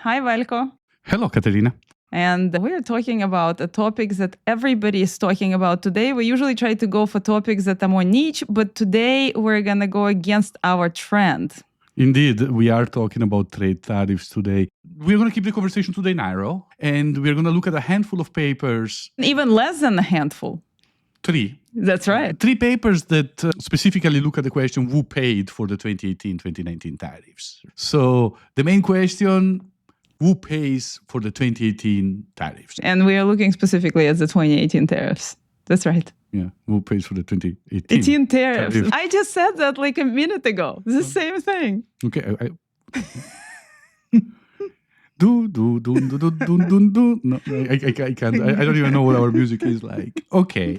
Hi, Veljko. Hello, Katerina. And we're talking about topics that everybody is talking about today. We usually try to go for topics that are more niche, but today we're going to go against our trend. Indeed, we are talking about trade tariffs today. We're going to keep the conversation today narrow, and we're going to look at a handful of papers. Even less than a handful. 3. That's right. 3 papers that specifically look at the question, who paid for the 2018-2019 tariffs? So the main question, who pays for the 2018 tariffs? And we are looking specifically at the 2018 tariffs. That's right. Yeah, who pays for the 2018 18 tariffs. I just said that like a minute ago. The same thing. Okay. Do. No, I can't. I don't even know what our music is like. Okay.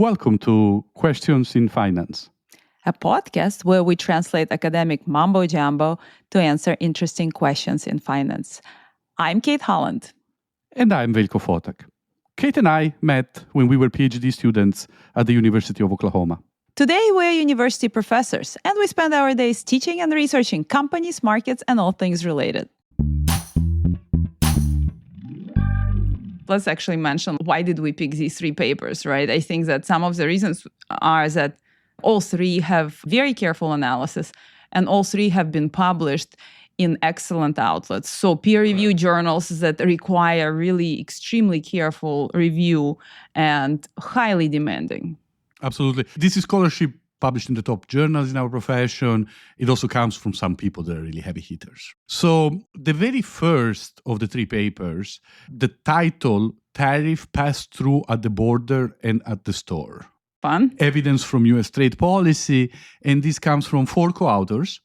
Welcome to Questions in Finance, A podcast where we translate academic mumbo-jumbo to answer interesting questions in finance. I'm Kate Holland. and I'm Veljko Fotak. Kate and I met when we were PhD students at the University of Oklahoma. Today, we're university professors, and we spend our days teaching and researching companies, markets, and all things related. Let's actually mention why did we pick these 3 papers, right? I think that some of the reasons are that all 3 have very careful analysis, and all 3 have been published in excellent outlets. So peer-reviewed journals that require really extremely careful review and highly demanding. Absolutely. This is scholarship published in the top journals in our profession. It also comes from some people that are really heavy hitters. So the very first of the 3 papers, the title, Tariff Pass-Through at the Border and at the Store. Fun. Evidence from U.S. trade policy. And this comes from 4 co-authors.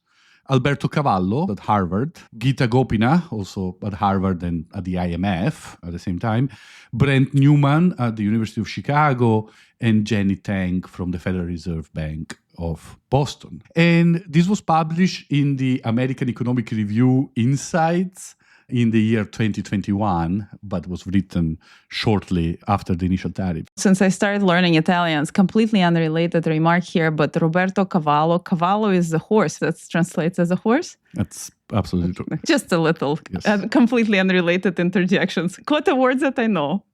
Alberto Cavallo at Harvard, Geeta Gopinath, also at Harvard and at the IMF at the same time, Brent Newman at the University of Chicago, and Jenny Tang from the Federal Reserve Bank of Boston. And this was published in the American Economic Review Insights in the year 2021, but was written shortly after the initial tariff. Since I started learning Italian, it's completely unrelated remark here, but Roberto Cavallo. Cavallo is the horse. That translates as a horse? That's absolutely true. Just a little, Yes. Completely unrelated interjections. Quote a word that I know.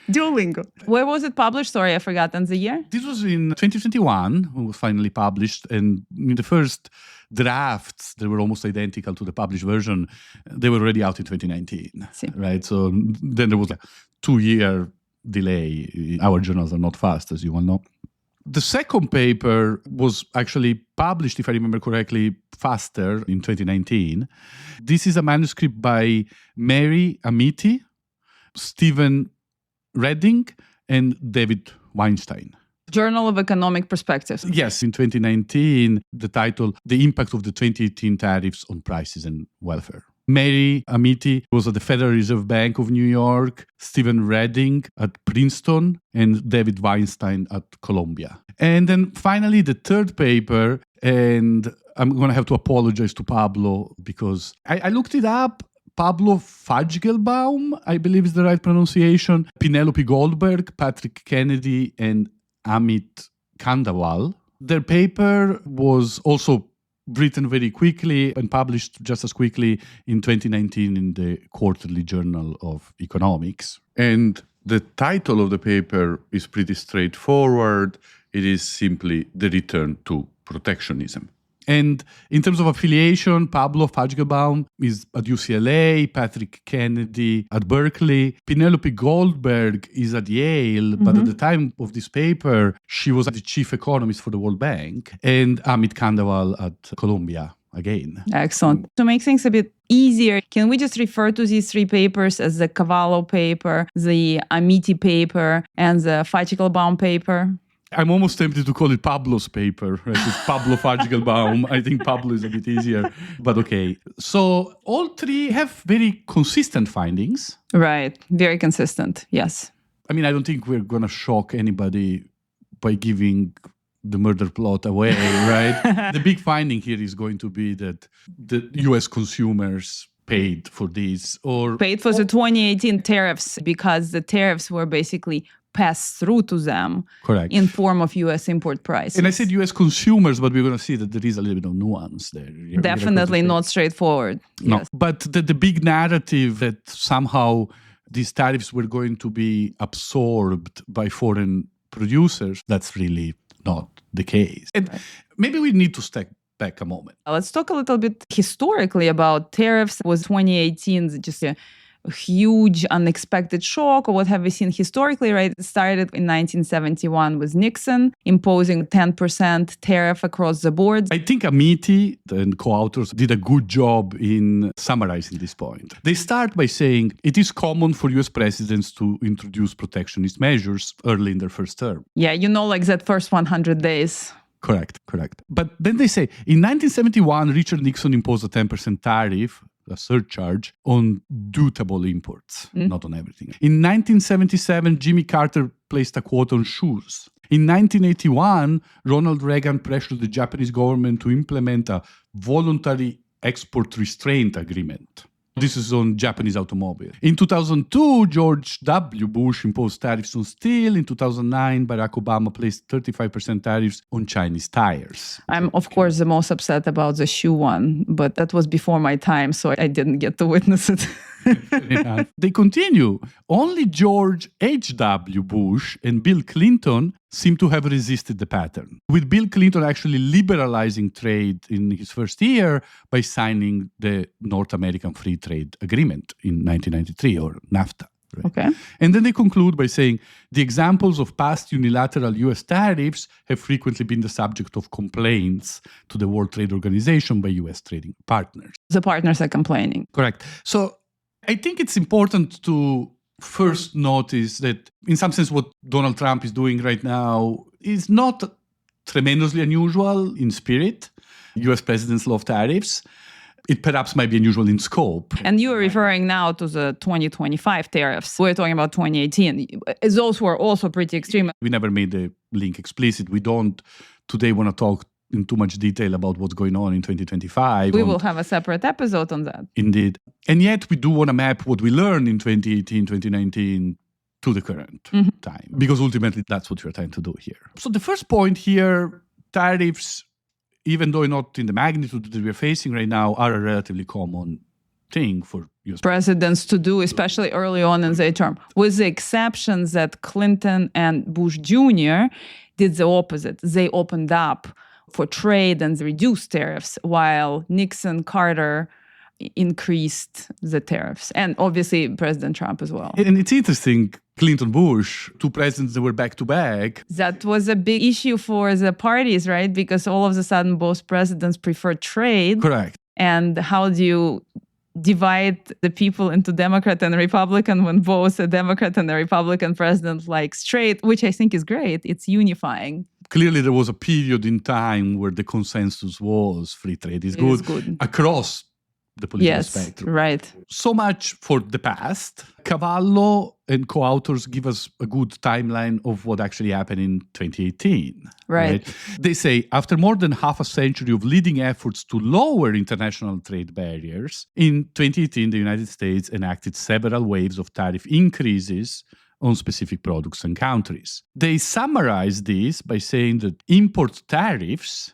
Duolingo. Where was it published? Sorry, I forgot. And the year? This was in 2021, when it was finally published. And in the first drafts, they were almost identical to the published version. They were already out in 2019, right? So then there was a 2-year delay. Our journals are not fast, as you well know. The second paper was actually published, if I remember correctly, faster in 2019. This is a manuscript by Mary Amiti, Stephen Redding, and David Weinstein. Journal of Economic Perspectives. Yes, in 2019, the title, The Impact of the 2018 Tariffs on Prices and Welfare. Mary Amiti was at the Federal Reserve Bank of New York, Stephen Redding at Princeton, and David Weinstein at Columbia. And then finally, the third paper, and I'm going to have to apologize to Pablo because I looked it up. Pablo Fajgelbaum, I believe is the right pronunciation, Penelope Goldberg, Patrick Kennedy, and Amit Kandawal. Their paper was also written very quickly and published just as quickly in 2019 in the Quarterly Journal of Economics. And the title of the paper is pretty straightforward. It is simply The Return to Protectionism. And in terms of affiliation, Pablo Fajgelbaum is at UCLA, Patrick Kennedy at Berkeley, Penelope Goldberg is at Yale, but at the time of this paper, she was the chief economist for the World Bank, and Amit Kandawal at Columbia again. Excellent. To make things a bit easier, can we just refer to these 3 papers as the Cavallo paper, the Amiti paper, and the Fajgelbaum paper? I'm almost tempted to call it Pablo's paper, right? It's Pablo Fajgelbaum. I think Pablo is a bit easier, but okay. So all 3 have very consistent findings. Right. Very consistent. Yes. I mean, I don't think we're going to shock anybody by giving the murder plot away, right? The big finding here is going to be that the US consumers paid for this or paid for the 2018 tariffs because the tariffs were basically passed through to them correct in form of U.S. import prices. And I said U.S. consumers, but we're going to see that there is a little bit of nuance there. Definitely not straightforward. No, Yes. but the big narrative that somehow these tariffs were going to be absorbed by foreign producers, that's really not the case. And maybe we need to step back a moment. Let's talk a little bit historically about tariffs. Was 2018 just a huge unexpected shock, or what have we seen historically, right? It started in 1971 with Nixon imposing 10% tariff across the board. I think Amity and co-authors did a good job in summarizing this point. They start by saying it is common for US presidents to introduce protectionist measures early in their first term. Yeah, like that first 100 days. Correct. But then they say, in 1971, Richard Nixon imposed a 10% tariff, a surcharge, on dutable imports, not on everything. In 1977, Jimmy Carter placed a quota on shoes. In 1981, Ronald Reagan pressured the Japanese government to implement a voluntary export restraint agreement. This is on Japanese automobile. In 2002, George W. Bush imposed tariffs on steel. In 2009, Barack Obama placed 35% tariffs on Chinese tires. I'm, of course, the most upset about the shoe one, but that was before my time, so I didn't get to witness it. They continue. Only George H.W. Bush and Bill Clinton seem to have resisted the pattern, with Bill Clinton actually liberalizing trade in his first year by signing the North American Free Trade Agreement in 1993, or NAFTA. Right? Okay. And then they conclude by saying the examples of past unilateral U.S. tariffs have frequently been the subject of complaints to the World Trade Organization by U.S. trading partners. The partners are complaining. Correct. So I think it's important to first notice that in some sense what Donald Trump is doing right now is not tremendously unusual in spirit. US presidents love tariffs. It perhaps might be unusual in scope. And you are referring now to the 2025 tariffs. We're talking about 2018. Those were also pretty extreme. We never made the link explicit. We don't today want to talk in too much detail about what's going on in 2025. We will have a separate episode on that. Indeed. And yet we do want to map what we learned in 2018, 2019 to the current time, because ultimately that's what we're trying to do here. So the first point here, tariffs, even though not in the magnitude that we're facing right now, are a relatively common thing for US presidents to do, especially early on in their term, with the exceptions that Clinton and Bush Jr. did the opposite. They opened up for trade and reduced tariffs, while Nixon, Carter increased the tariffs. And obviously President Trump as well. And it's interesting, Clinton, Bush, two presidents that were back to back. That was a big issue for the parties, right? Because all of a sudden both presidents preferred trade. Correct. And how do you divide the people into Democrat and Republican when both a Democrat and a Republican president likes trade, which I think is great. It's unifying. Clearly, there was a period in time where the consensus was free trade is good across the political spectrum. Right. So much for the past. Cavallo and co-authors give us a good timeline of what actually happened in 2018. Right. They say, after more than half a century of leading efforts to lower international trade barriers, in 2018, the United States enacted several waves of tariff increases on specific products and countries. They summarize this by saying that import tariffs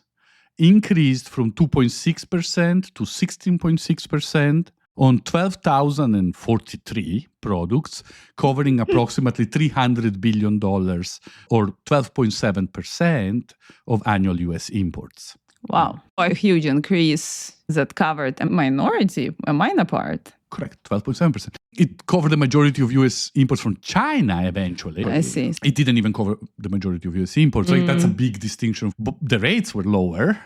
increased from 2.6% to 16.6% on 12,043 products, covering approximately $300 billion, or 12.7% of annual U.S. imports. Wow. A huge increase that covered a minor part. Correct, 12.7%. It covered the majority of U.S. imports from China eventually. I see. It didn't even cover the majority of U.S. imports. So that's a big distinction. The rates were lower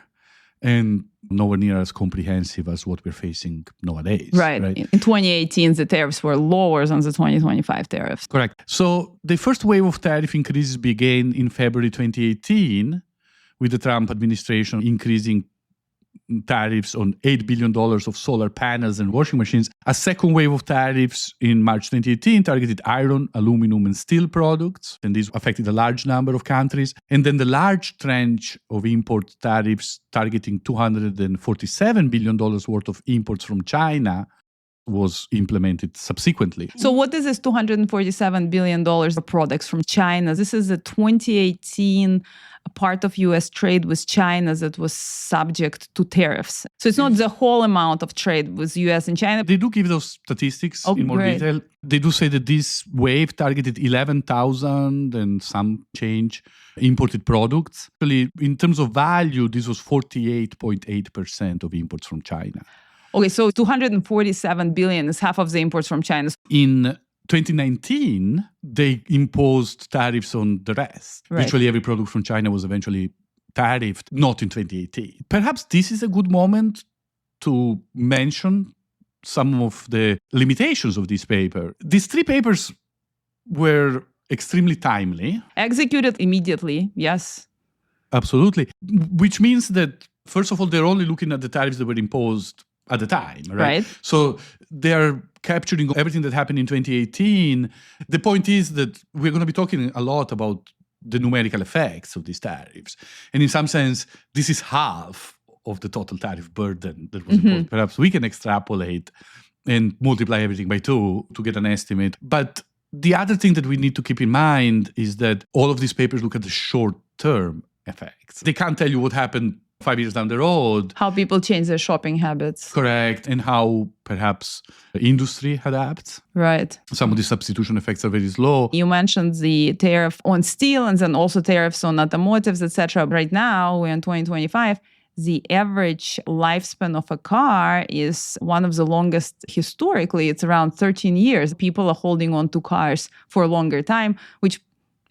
and nowhere near as comprehensive as what we're facing nowadays. Right. In 2018, the tariffs were lower than the 2025 tariffs. Correct. So the first wave of tariff increases began in February 2018 with the Trump administration increasing tariffs on $8 billion of solar panels and washing machines. A second wave of tariffs in March 2018 targeted iron, aluminum, and steel products, and these affected a large number of countries. And then the large tranche of import tariffs targeting $247 billion worth of imports from China was implemented subsequently. So what is this $247 billion of products from China? This is a 2018 part of U.S. trade with China that was subject to tariffs. So it's not the whole amount of trade with U.S. and China. They do give those statistics in more detail. They do say that this wave targeted 11,000 and some change imported products. Actually, in terms of value, this was 48.8% of imports from China. Okay, so 247 billion is half of the imports from China. In 2019, they imposed tariffs on the rest. Right. Virtually every product from China was eventually tariffed, not in 2018. Perhaps this is a good moment to mention some of the limitations of this paper. These three papers were extremely timely. Executed immediately, yes. Absolutely. Which means that, first of all, they're only looking at the tariffs that were imposed at the time, right? So they're capturing everything that happened in 2018. The point is that we're going to be talking a lot about the numerical effects of these tariffs. And in some sense, this is half of the total tariff burden that was imposed. Perhaps we can extrapolate and multiply everything by 2 to get an estimate. But the other thing that we need to keep in mind is that all of these papers look at the short-term effects. They can't tell you what happened 5 years down the road. How people change their shopping habits. Correct. And how perhaps the industry adapts. Right. Some of the substitution effects are very slow. You mentioned the tariff on steel and then also tariffs on automotives, etc. Right now, we're in 2025. The average lifespan of a car is one of the longest historically. It's around 13 years. People are holding on to cars for a longer time, which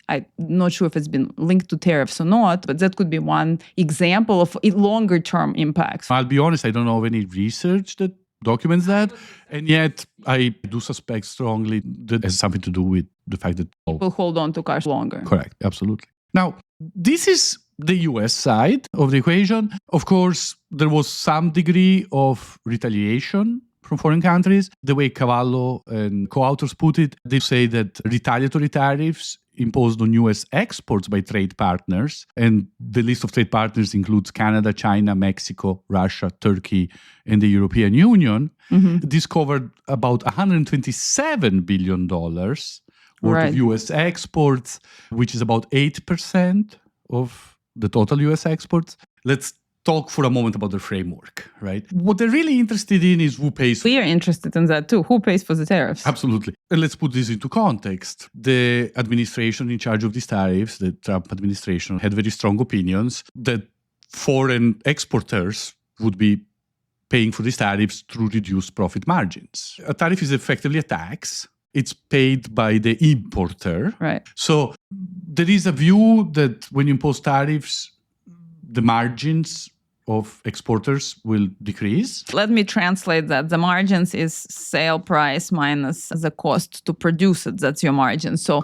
I'm not sure if it's been linked to tariffs or not, but that could be one example of longer term impacts. I'll be honest, I don't know of any research that documents that. And yet I do suspect strongly that it has something to do with the fact that people hold on to cars longer. Correct, absolutely. Now, this is the US side of the equation. Of course, there was some degree of retaliation from foreign countries. The way Cavallo and co-authors put it, they say that retaliatory tariffs imposed on US exports by trade partners, and the list of trade partners includes Canada, China, Mexico, Russia, Turkey, and the European Union. This covered about $127 billion worth of US exports, which is about 8% of the total US exports. Let's talk for a moment about the framework, right? What they're really interested in is who pays. We are interested in that too. Who pays for the tariffs? Absolutely. And let's put this into context. The administration in charge of these tariffs, the Trump administration, had very strong opinions that foreign exporters would be paying for these tariffs through reduced profit margins. A tariff is effectively a tax. It's paid by the importer. Right. So there is a view that when you impose tariffs, the margins of exporters will decrease. Let me translate that. The margins is sale price minus the cost to produce it. That's your margin. So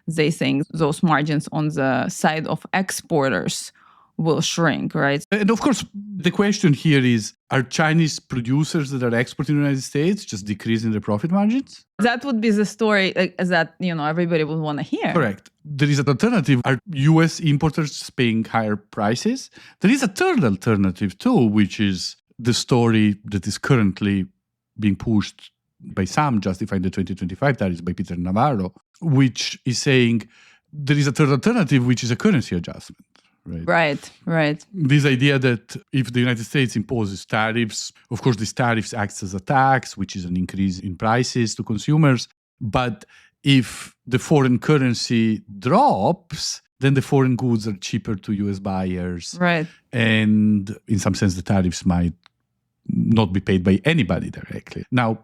they think those margins on the side of exporters will shrink, right? And of course, the question here is, are Chinese producers that are exporting to the United States just decreasing their profit margins? That would be the story that everybody would want to hear. Correct. There is an alternative. Are US importers paying higher prices? There is a third alternative too, which is the story that is currently being pushed by some, justifying the 2025 tariffs by Peter Navarro, which is saying there is a third alternative, which is a currency adjustment. Right. This idea that if the United States imposes tariffs, of course, these tariffs acts as a tax, which is an increase in prices to consumers. But if the foreign currency drops, then the foreign goods are cheaper to US buyers. Right. And in some sense, the tariffs might not be paid by anybody directly. Now,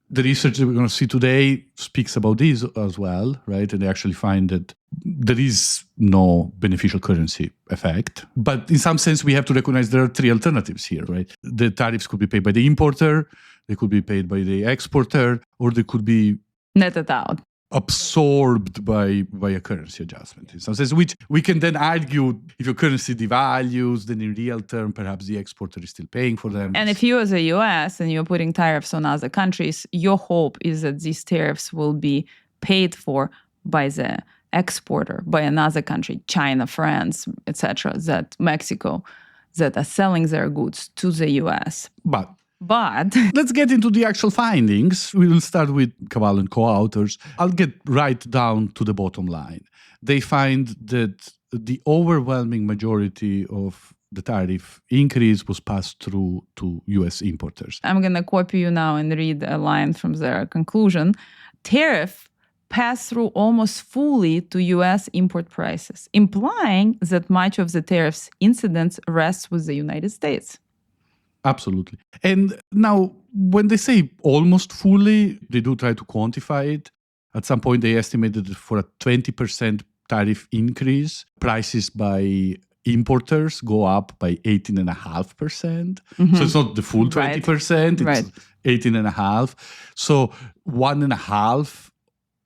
the research that we're going to see today speaks about this as well, right? And they actually find that there is no beneficial currency effect. But in some sense, we have to recognize there are three alternatives here, right? The tariffs could be paid by the importer, they could be paid by the exporter, or they could be netted out, absorbed by a currency adjustment in some sense, which we can then argue if your currency devalues, then in real term, perhaps the exporter is still paying for them. And if you as a US and you're putting tariffs on other countries, your hope is that these tariffs will be paid for by the exporter, by another country, China, France, etc., that Mexico, that are selling their goods to the US. But But Let's get into the actual findings. We will start with Cabal and co-authors. I'll get right down to the bottom line. They find that the overwhelming majority of the tariff increase was passed through to U.S. importers. I'm going to copy you now and read a line from their conclusion. Tariff passed through almost fully to U.S. import prices, implying that much of the tariffs incidence rests with the United States. Absolutely. And now, when they say almost fully, they do try to quantify it. At some point, they estimated that for a 20% tariff increase, prices by importers go up by 18.5%. So it's not the full 20%, it's 18.5%. So 1.5%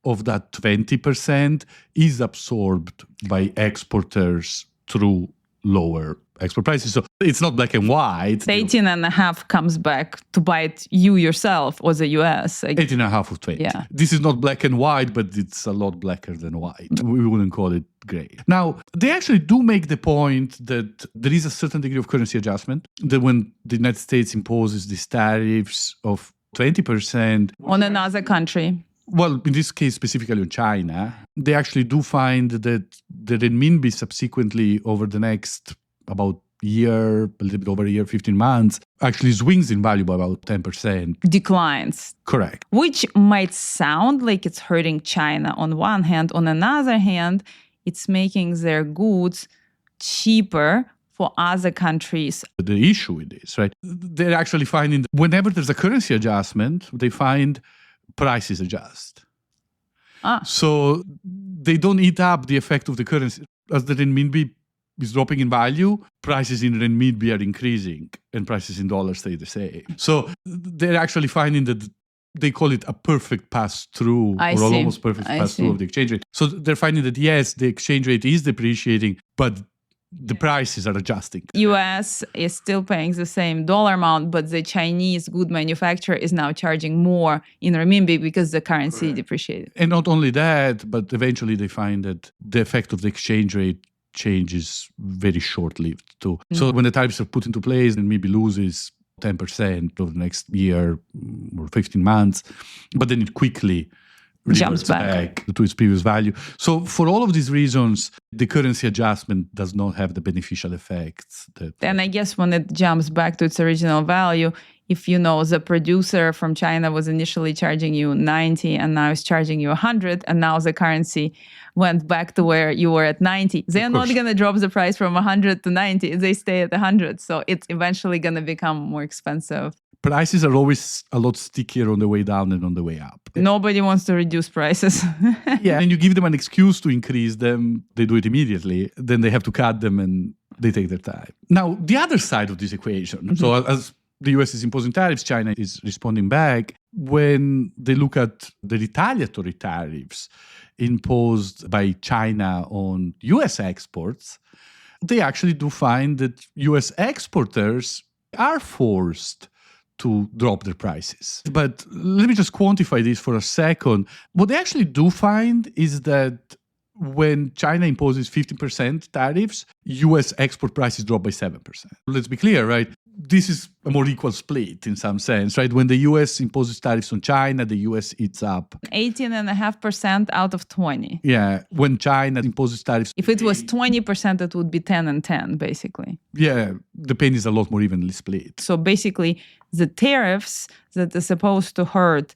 of that 20% is absorbed by exporters through lower export prices. So it's not black and white. 18.5 comes back to bite you yourself or the US. 18.5 of 20. Yeah. This is not black and white, but it's a lot blacker than white. We wouldn't call it gray. Now, they actually do make the point that there is a certain degree of currency adjustment, that when the United States imposes these tariffs of 20% on another country. Well, in this case, specifically on China, they actually do find that the renminbi subsequently over the next about year, a little bit over a year, 15 months, actually swings in value by about 10%. Declines. Correct. Which might sound like it's hurting China on one hand. On another hand, it's making their goods cheaper for other countries. The issue with this, right? They're actually finding that whenever there's a currency adjustment, they find prices adjust. So they don't eat up the effect of the currency. As the renminbi is dropping in value, prices in renminbi are increasing and prices in dollars stay the same. So they're actually finding that they call it a perfect pass-through or almost perfect pass-through of the exchange rate. So they're finding that, yes, the exchange rate is depreciating, but the prices are adjusting. US is still paying the same dollar amount, but the Chinese good manufacturer is now charging more in renminbi because the currency depreciated. And not only that, but eventually they find that the effect of the exchange rate change is very short-lived too. So when the tariffs are put into place, renminbi loses 10% over the next year or 15 months, but then it quickly jumps back to its previous value. So for all of these reasons, the currency adjustment does not have the beneficial effects. And I guess when it jumps back to its original value, if the producer from China was initially charging you 90 and now is charging you 100, and now the currency went back to where you were at 90, they're not going to drop the price from 100 to 90. They stay at 100. So it's eventually going to become more expensive. Prices are always a lot stickier on the way down than on the way up. Nobody wants to reduce prices. Yeah, and you give them an excuse to increase them, they do it immediately. Then they have to cut them and they take their time. Now, the other side of this equation, so as the US is imposing tariffs, China is responding back. When they look at the retaliatory tariffs imposed by China on US exports, they actually do find that US exporters are forced to drop their prices. But let me just quantify this for a second. What they actually do find is that when China imposes 15% tariffs, US export prices drop by 7%. Let's be clear, right? This is a more equal split in some sense, right? When the US imposes tariffs on China, the US eats up 18.5% out of 20. Yeah, when China imposes tariffs. If it was 20%, it would be 10 and 10, basically. Yeah, the pain is a lot more evenly split. So basically, the tariffs that are supposed to hurt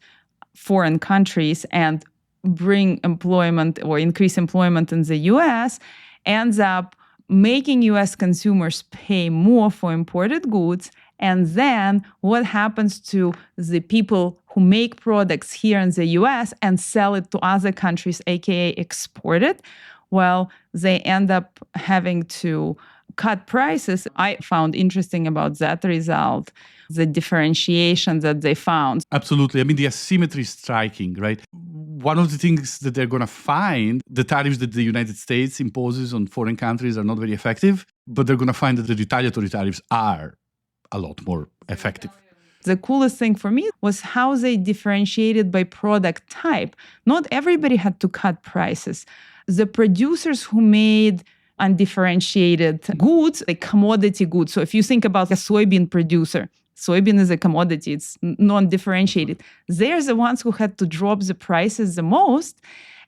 foreign countries and bring employment or increase employment in the US ends up making US consumers pay more for imported goods. And then what happens to the people who make products here in the US and sell it to other countries, aka export it? Well, they end up having to cut prices. I found interesting about that result, the differentiation that they found. Absolutely. I mean, the asymmetry is striking, right? One of the things that they're going to find, the tariffs that the United States imposes on foreign countries are not very effective, but they're going to find that the retaliatory tariffs are a lot more effective. The coolest thing for me was how they differentiated by product type. Not everybody had to cut prices. The producers who made undifferentiated goods, like commodity goods. So if you think about a soybean producer, soybean is a commodity, it's non-differentiated. They're the ones who had to drop the prices the most.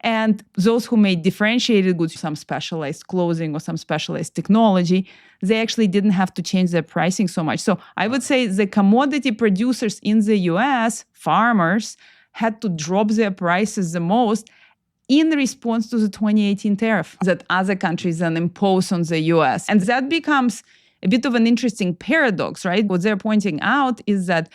And those who made differentiated goods, some specialized clothing or some specialized technology, they actually didn't have to change their pricing so much. So I would say the commodity producers in the US, farmers, had to drop their prices the most in response to the 2018 tariff that other countries then impose on the US. And that becomes a bit of an interesting paradox, right? What they're pointing out is that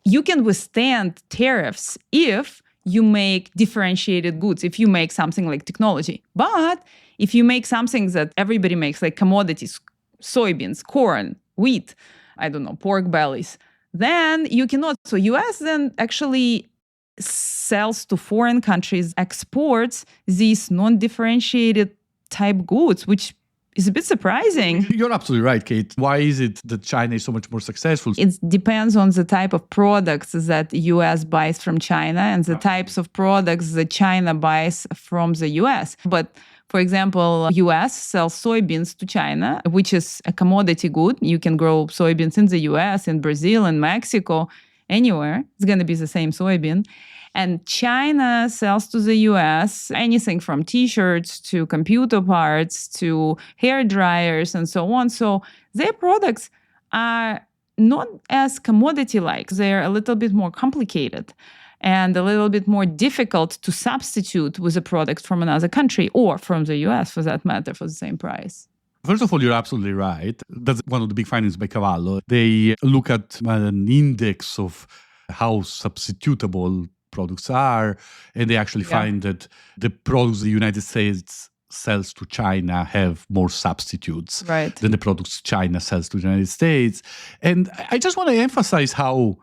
you can withstand tariffs if you make differentiated goods, if you make something like technology. But if you make something that everybody makes, like commodities, soybeans, corn, wheat, I don't know, pork bellies, then you cannot. So US then actually sells to foreign countries, exports these non-differentiated type goods, which is a bit surprising. You're absolutely right, Kate. Why is it that China is so much more successful? It depends on the type of products that US buys from China and the types of products that China buys from the US. But for example, US sells soybeans to China, which is a commodity good. You can grow soybeans in the US, in Brazil, in Mexico, anywhere. It's going to be the same soybean. And China sells to the US anything from t-shirts to computer parts to hair dryers and so on. So their products are not as commodity-like. They're a little bit more complicated and a little bit more difficult to substitute with a product from another country or from the US, for that matter, for the same price. First of all, you're absolutely right. That's one of the big findings by Cavallo. They look at an index of how substitutable products are, and they actually find that the products the United States sells to China have more substitutes than the products China sells to the United States. And I just want to emphasize how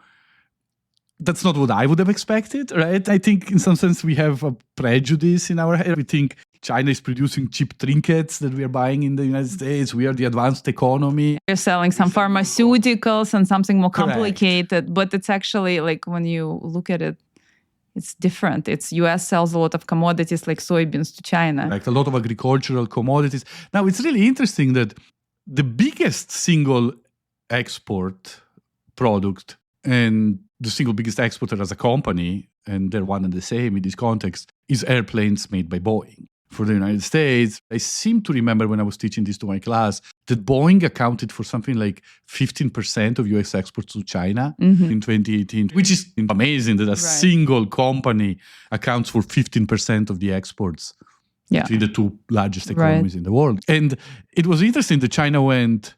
that's not what I would have expected, right? I think in some sense we have a prejudice in our head. We think China is producing cheap trinkets that we are buying in the United States. We are the advanced economy. They're selling some pharmaceuticals and something more complicated, but it's actually like when you look at it, it's different. It's US sells a lot of commodities like soybeans to China. Like a lot of agricultural commodities. Now, it's really interesting that the biggest single export product and the single biggest exporter as a company, and they're one and the same in this context, is airplanes made by Boeing. For the United States, I seem to remember when I was teaching this to my class that Boeing accounted for something like 15% of US exports to China in 2018, which is amazing that a single company accounts for 15% of the exports between the two largest economies in the world. And it was interesting that China went,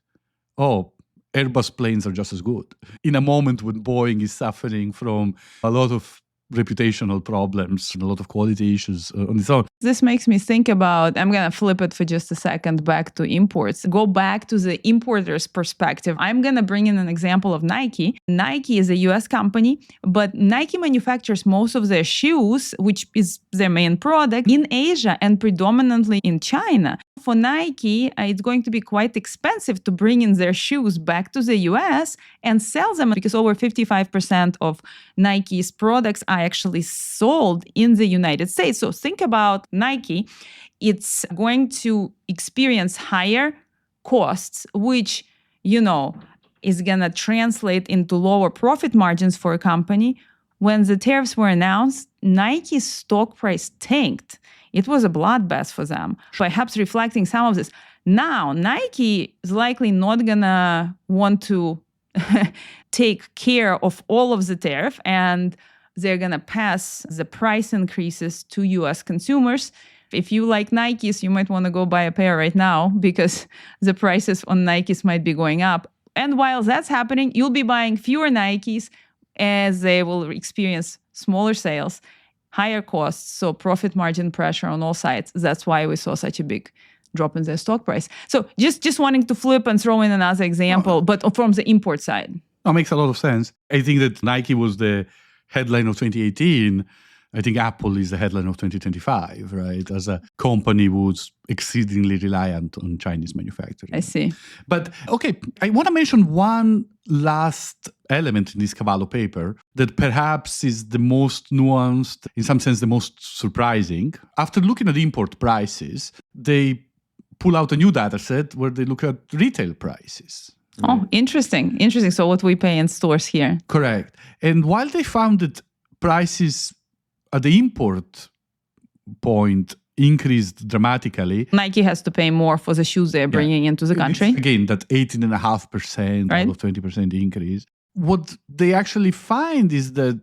Airbus planes are just as good. In a moment when Boeing is suffering from a lot of reputational problems and a lot of quality issues on its own. This makes me think about, I'm going to flip it for just a second back to imports. Go back to the importer's perspective. I'm going to bring in an example of Nike. Nike is a US company, but Nike manufactures most of their shoes, which is their main product, in Asia and predominantly in China. For Nike, it's going to be quite expensive to bring in their shoes back to the US and sell them because over 55% of Nike's products are actually sold in the United States. So think about Nike. It's going to experience higher costs, which, is going to translate into lower profit margins for a company. When the tariffs were announced, Nike's stock price tanked. It was a bloodbath for them, perhaps reflecting some of this. Now, Nike is likely not going to want to take care of all of the tariff, and they're going to pass the price increases to US consumers. If you like Nikes, you might want to go buy a pair right now because the prices on Nikes might be going up. And while that's happening, you'll be buying fewer Nikes as they will experience smaller sales, higher costs, so profit margin pressure on all sides. That's why we saw such a big drop in their stock price. So just wanting to flip and throw in another example, but from the import side. That makes a lot of sense. I think that Nike was the headline of 2018. I think Apple is the headline of 2025, right? As a company who's exceedingly reliant on Chinese manufacturing. I see. But okay, I want to mention one last element in this Cavallo paper that perhaps is the most nuanced, in some sense, the most surprising. After looking at import prices, they pull out a new data set where they look at retail prices. Oh, interesting. Interesting. So what we pay in stores here. Correct. And while they found that prices at the import point increased dramatically. Nike has to pay more for the shoes they're bringing into the country. Again, that 18.5% right? out of 20% increase. What they actually find is that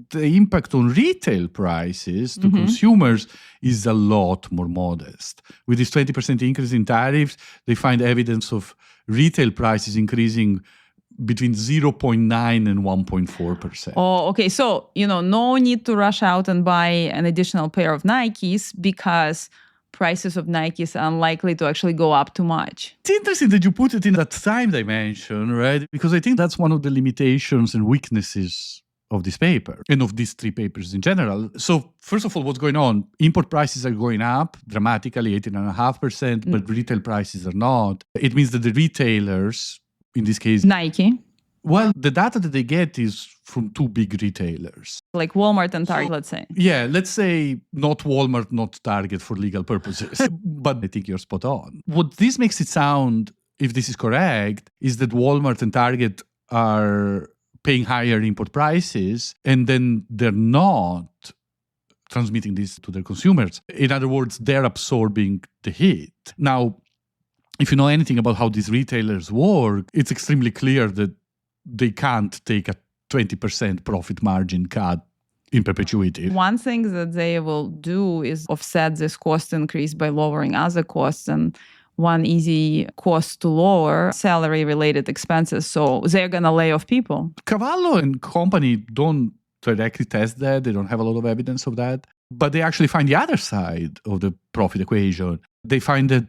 the impact on retail prices to consumers is a lot more modest. With this 20% increase in tariffs, they find evidence of retail prices increasing between 0.9 and 1.4%. Oh, okay. So, no need to rush out and buy an additional pair of Nikes because prices of Nikes are unlikely to actually go up too much. It's interesting that you put it in that time dimension, right? Because I think that's one of the limitations and weaknesses of this paper and of these three papers in general. So first of all, what's going on? Import prices are going up dramatically, 18.5%, but retail prices are not. It means that the retailers, in this case, Nike. Well, the data that they get is from two big retailers. Like Walmart and Target, let's say. Yeah, let's say not Walmart, not Target for legal purposes. But I think you're spot on. What this makes it sound, if this is correct, is that Walmart and Target are paying higher import prices and then they're not transmitting this to their consumers. In other words, they're absorbing the hit. Now, if you know anything about how these retailers work, it's extremely clear that they can't take a 20% profit margin cut in perpetuity. One thing that they will do is offset this cost increase by lowering other costs. And one easy cost to lower, salary-related expenses. So they're going to lay off people. Cavallo and company don't directly test that. They don't have a lot of evidence of that. But they actually find the other side of the profit equation. They find that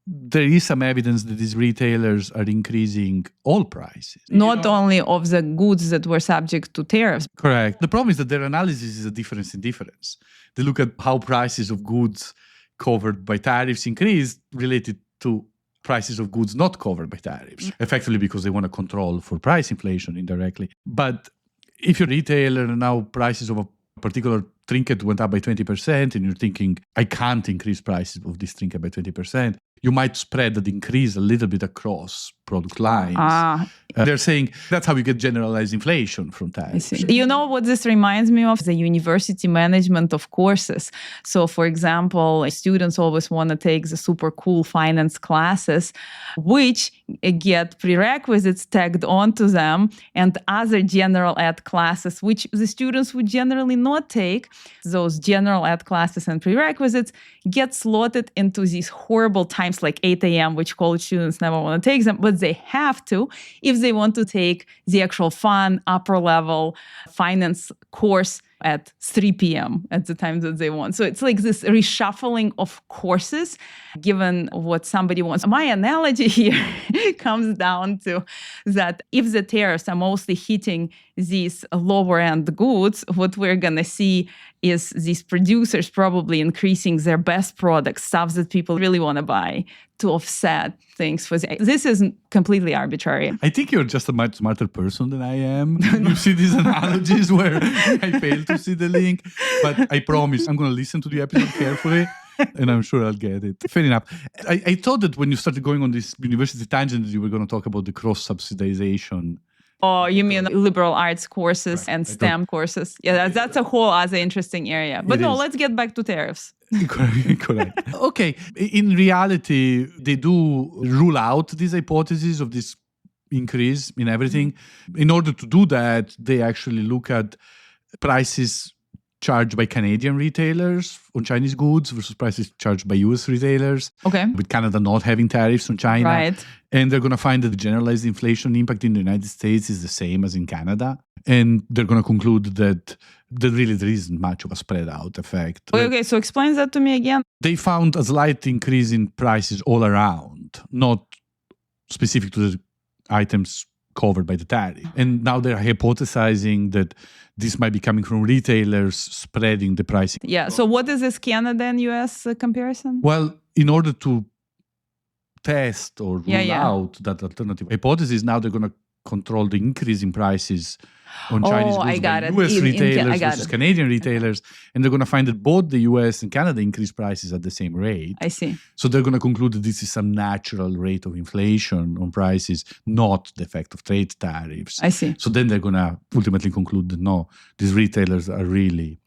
there is some evidence that these retailers are increasing all prices. Not only of the goods that were subject to tariffs. Correct. The problem is that their analysis is a difference in difference. They look at how prices of goods covered by tariffs increase related to prices of goods not covered by tariffs, effectively because they want to control for price inflation indirectly. But if you're a retailer and now prices of a particular trinket went up by 20% and you're thinking, I can't increase prices of this trinket by 20%, you might spread that increase a little bit across product lines. They're saying that's how you get generalized inflation from tariffs. You know what this reminds me of? The university management of courses. So, for example, students always want to take the super cool finance classes, which get prerequisites tagged onto them, and other general ed classes, which the students would generally not take. Those general ed classes and prerequisites get slotted into these horrible times like 8 a.m., which college students never want to take them, but they have to if they want to take the actual fun, upper level finance course at 3 p.m. at the time that they want. So it's like this reshuffling of courses, given what somebody wants. My analogy here comes down to that if the tariffs are mostly hitting these lower-end goods, what we're going to see is these producers probably increasing their best products, stuff that people really want to buy, to offset things. This isn't completely arbitrary. I think you're just a much smarter person than I am. You see these analogies where I fail to see the link, but I promise I'm going to listen to the episode carefully. And I'm sure I'll get it. Fair enough. I thought that when you started going on this university tangent, that you were going to talk about the cross-subsidization. Oh, you mean liberal arts courses and STEM courses? Yeah, that's a whole other interesting area. But let's get back to tariffs. Correct. Okay. In reality, they do rule out this hypothesis of this increase in everything. In order to do that, they actually look at prices charged by Canadian retailers on Chinese goods versus prices charged by US retailers. Okay. With Canada not having tariffs on China. Right. And they're going to find that the generalized inflation impact in the United States is the same as in Canada. And they're going to conclude that there isn't much of a spread out effect. Okay, so explain that to me again. They found a slight increase in prices all around, not specific to the items covered by the tariff. And now they're hypothesizing that this might be coming from retailers spreading the pricing. Yeah, so what is this Canada and US comparison? Well, in order to test or rule out that alternative hypothesis, now they're going to control the increase in prices on Chinese goods I got by it. US retailers versus it. Canadian retailers. And they're going to find that both the US and Canada increase prices at the same rate. I see. So they're going to conclude that this is some natural rate of inflation on prices, not the effect of trade tariffs. I see. So then they're going to ultimately conclude that no, these retailers are really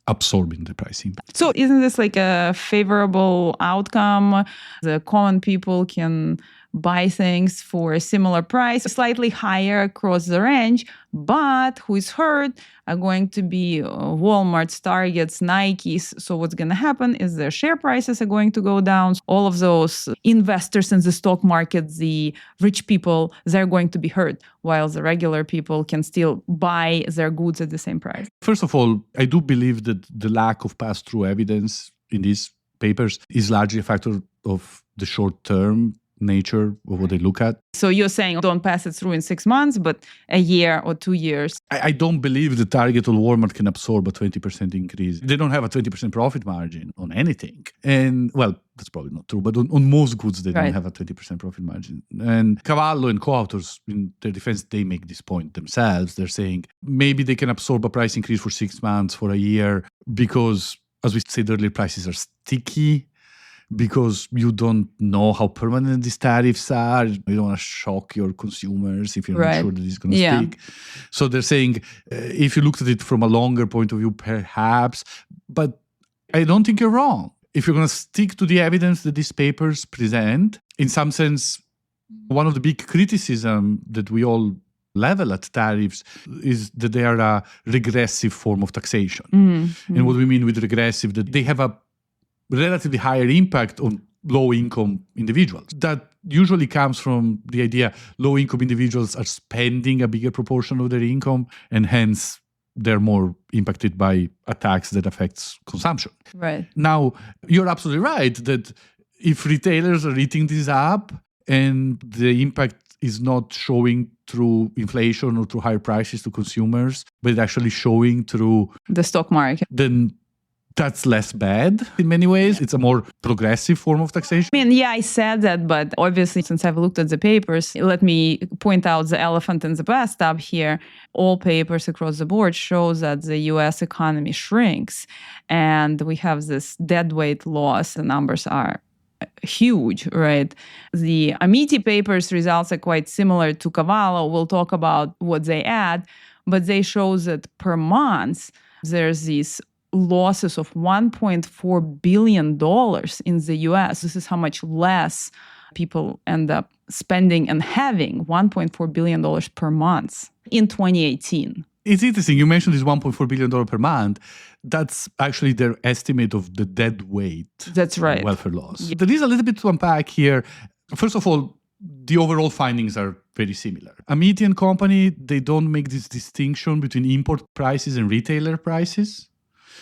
absorbing the price impact. So isn't this like a favorable outcome? The common people can buy things for a similar price, slightly higher across the range, but who is hurt are going to be Walmart's, Target's, Nike's. So what's going to happen is their share prices are going to go down. All of those investors in the stock market, the rich people, they're going to be hurt, while the regular people can still buy their goods at the same price. First of all, I do believe that the lack of pass-through evidence in these papers is largely a factor of the short-term nature of what they look at. So you're saying don't pass it through in 6 months, but a year or 2 years. I don't believe that Target or Walmart can absorb a 20% increase. They don't have a 20% profit margin on anything. And, well, that's probably not true, but on most goods, they don't have a 20% profit margin. And Cavallo and co-authors, in their defense, they make this point themselves. They're saying maybe they can absorb a price increase for 6 months, for a year, because, as we said earlier, prices are sticky. Because you don't know how permanent these tariffs are. You don't want to shock your consumers if you're not sure that it's going to stick. So they're saying, if you looked at it from a longer point of view, perhaps. But I don't think you're wrong. If you're going to stick to the evidence that these papers present, in some sense, one of the big criticism that we all level at tariffs is that they are a regressive form of taxation. Mm-hmm. And what we mean with regressive, that they have a relatively higher impact on low-income individuals. That usually comes from the idea low-income individuals are spending a bigger proportion of their income, and hence they're more impacted by a tax that affects consumption. Right. Now, you're absolutely right that if retailers are eating this up and the impact is not showing through inflation or through higher prices to consumers, but it's actually showing through the stock market, then that's less bad in many ways. It's a more progressive form of taxation. I mean, I said that, but obviously, since I've looked at the papers, let me point out the elephant in the bathtub here. All papers across the board show that the U.S. economy shrinks, and we have this deadweight loss. The numbers are huge, right? The Amity papers results are quite similar to Cavallo. We'll talk about what they add, but they show that per month, there's these losses of $1.4 billion in the US. This is how much less people end up spending and having, $1.4 billion per month in 2018. It's interesting. You mentioned this $1.4 billion per month. That's actually their estimate of the dead weight. That's right. Welfare loss. Yeah. There is a little bit to unpack here. First of all, the overall findings are very similar. Amity and company, they don't make this distinction between import prices and retailer prices.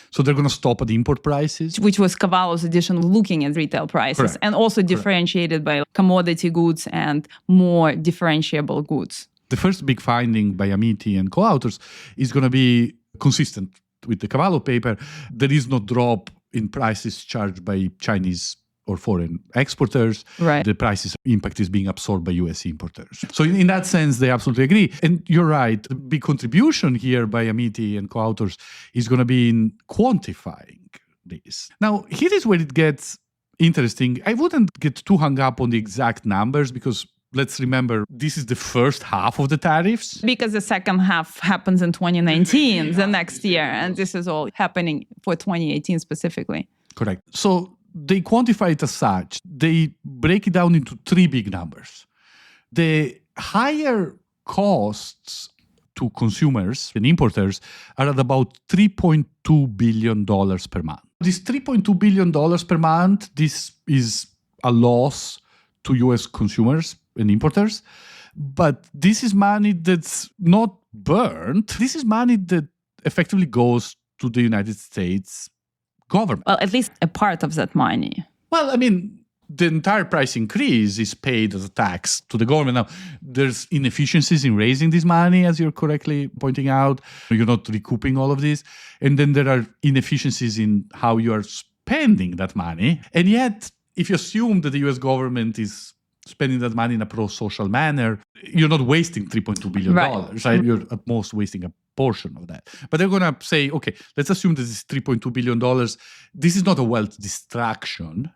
So they're going to stop at import prices. Which was Cavallo's edition looking at retail prices. Correct. And also differentiated by commodity goods and more differentiable goods. The first big finding by Amity and co-authors is going to be consistent with the Cavallo paper. There is no drop in prices charged by Chinese or foreign exporters. Right. The prices impact is being absorbed by US importers. So in that sense, they absolutely agree. And you're right, the big contribution here by Amity and co-authors is going to be in quantifying this. Now, here is where it gets interesting. I wouldn't get too hung up on the exact numbers because let's remember, this is the first half of the tariffs. Because the second half happens in 2019, the next year. And this is all happening for 2018 specifically. Correct. So they quantify it as such. They break it down into three big numbers. The higher costs to consumers and importers are at about $3.2 billion per month. This $3.2 billion per month, this is a loss to US consumers and importers. But this is money that's not burned. This is money that effectively goes to the United States government. Well, at least a part of that money. Well, I mean, the entire price increase is paid as a tax to the government. Now, there's inefficiencies in raising this money, as you're correctly pointing out. You're not recouping all of this. And then there are inefficiencies in how you are spending that money. And yet, if you assume that the US government is spending that money in a pro-social manner, you're not wasting $3.2 billion, right? You're at most wasting a portion of that. But they're going to say, okay, let's assume this is $3.2 billion. This is not a wealth distraction.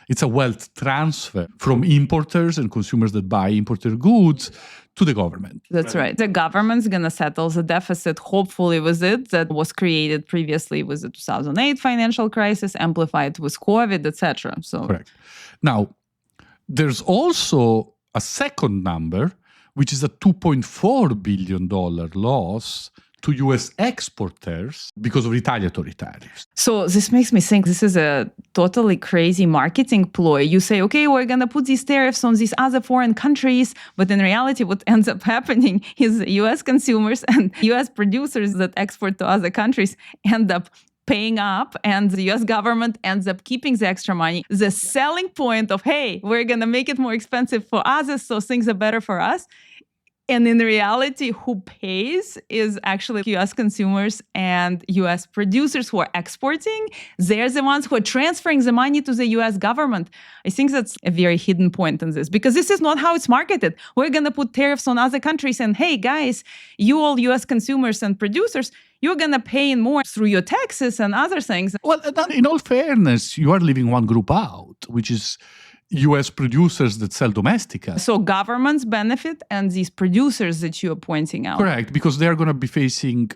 It's a wealth transfer from importers and consumers that buy imported goods to the government. That's right. The government's going to settle the deficit, hopefully, with it that was created previously with the 2008 financial crisis, amplified with COVID, etc. So correct. Now, there's also a second number, which is a $2.4 billion loss to U.S. exporters because of retaliatory tariffs. So this makes me think this is a totally crazy marketing ploy. You say, okay, we're going to put these tariffs on these other foreign countries. But in reality, what ends up happening is U.S. consumers and U.S. producers that export to other countries end up paying up, and the US government ends up keeping the extra money. The selling point of, hey, we're going to make it more expensive for others, so things are better for us. And in reality, who pays is actually US consumers and US producers who are exporting. They're the ones who are transferring the money to the US government. I think that's a very hidden point in this, because this is not how it's marketed. We're going to put tariffs on other countries and, hey, guys, you all US consumers and producers, you're going to pay in more through your taxes and other things. Well, in all fairness, you are leaving one group out, which is U.S. producers that sell domestically. So governments benefit and these producers that you're pointing out. Correct, because they're going to be facing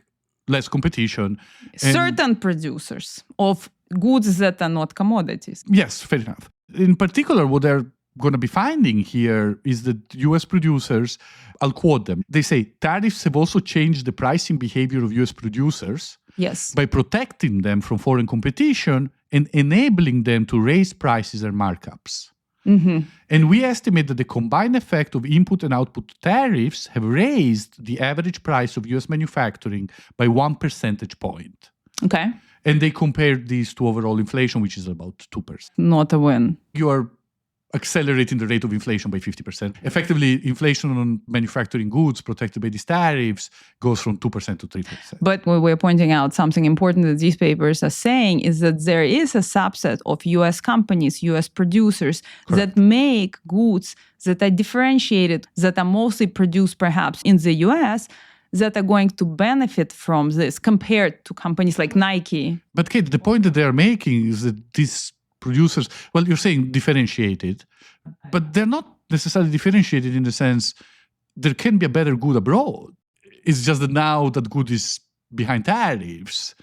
less competition. Certain producers of goods that are not commodities. Yes, fair enough. In particular, what they're going to be finding here is that U.S. producers, I'll quote them, they say, tariffs have also changed the pricing behavior of U.S. producers. Yes. By protecting them from foreign competition and enabling them to raise prices and markups. Mm-hmm. And we estimate that the combined effect of input and output tariffs have raised the average price of U.S. manufacturing by 1 percentage point. Okay. And they compared these to overall inflation, which is about 2%. Not a win. You are accelerating the rate of inflation by 50%. Effectively, inflation on manufacturing goods protected by these tariffs goes from 2% to 3%. But what we're pointing out, something important that these papers are saying is that there is a subset of U.S. companies, U.S. producers that make goods that are differentiated, that are mostly produced perhaps in the U.S., that are going to benefit from this compared to companies like Nike. But Kate, the point that they're making is that these producers, well, you're saying differentiated, but they're not necessarily differentiated in the sense there can be a better good abroad. It's just that now that good is behind tariffs.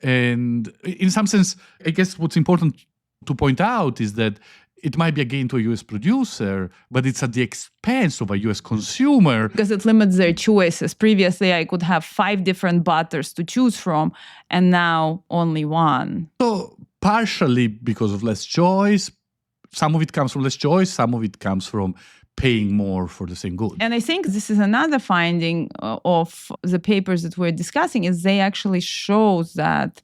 And in some sense, I guess what's important to point out is that it might be a gain to a U.S. producer, but it's at the expense of a U.S. consumer. Because it limits their choices. Previously, I could have 5 different butters to choose from, and now only one. So partially because of less choice. Some of it comes from less choice. Some of it comes from paying more for the same good. And I think this is another finding of the papers that we're discussing, is they actually show that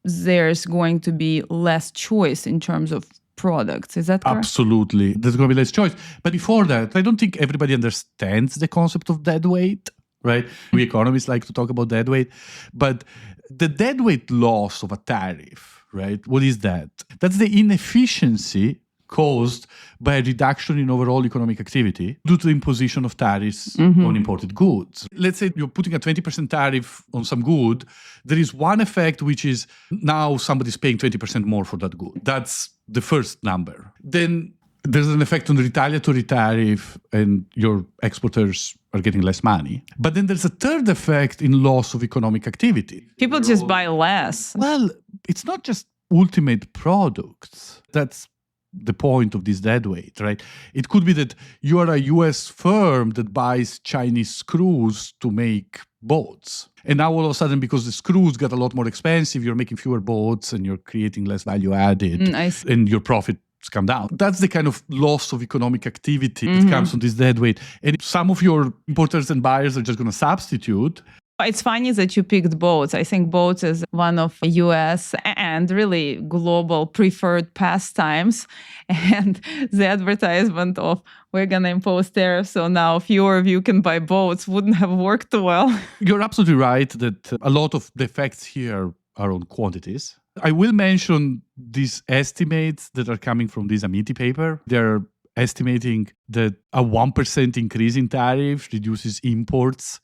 there's going to be less choice in terms of products. Is that correct? Absolutely. There's going to be less choice. But before that, I don't think everybody understands the concept of deadweight, right? We economists like to talk about deadweight. But the deadweight loss of a tariff, right? What is that? That's the inefficiency caused by a reduction in overall economic activity due to the imposition of tariffs on imported goods. Let's say you're putting a 20% tariff on some good. There is one effect, which is now somebody's paying 20% more for that good. That's the first number. Then there's an effect on the retaliatory tariff and your exporters are getting less money. But then there's a third effect in loss of economic activity. People just buy less. Well, it's not just ultimate products. That's the point of this deadweight, right? It could be that you are a US firm that buys Chinese screws to make boats. And now all of a sudden, because the screws got a lot more expensive, you're making fewer boats and you're creating less value added and your profits come down. That's the kind of loss of economic activity that comes from this deadweight. And some of your importers and buyers are just going to substitute. It's funny that you picked boats. I think boats is one of US and really global preferred pastimes. And the advertisement of we're going to impose tariffs, so now fewer of you can buy boats wouldn't have worked well. You're absolutely right that a lot of the effects here are on quantities. I will mention these estimates that are coming from this Amity paper. They're estimating that a 1% increase in tariff reduces imports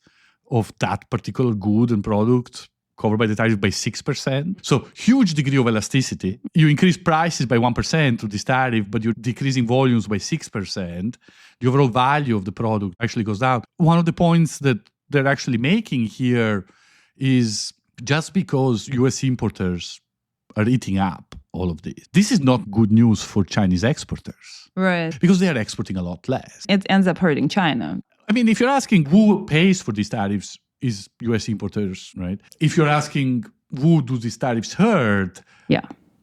of that particular good and product covered by the tariff by 6%. So huge degree of elasticity. You increase prices by 1% through this tariff, but you're decreasing volumes by 6%. The overall value of the product actually goes down. One of the points that they're actually making here is just because US importers are eating up all of this, this is not good news for Chinese exporters. Right. Because they are exporting a lot less. It ends up hurting China. I mean, if you're asking who pays for these tariffs, is US importers, right? If you're asking who do these tariffs hurt,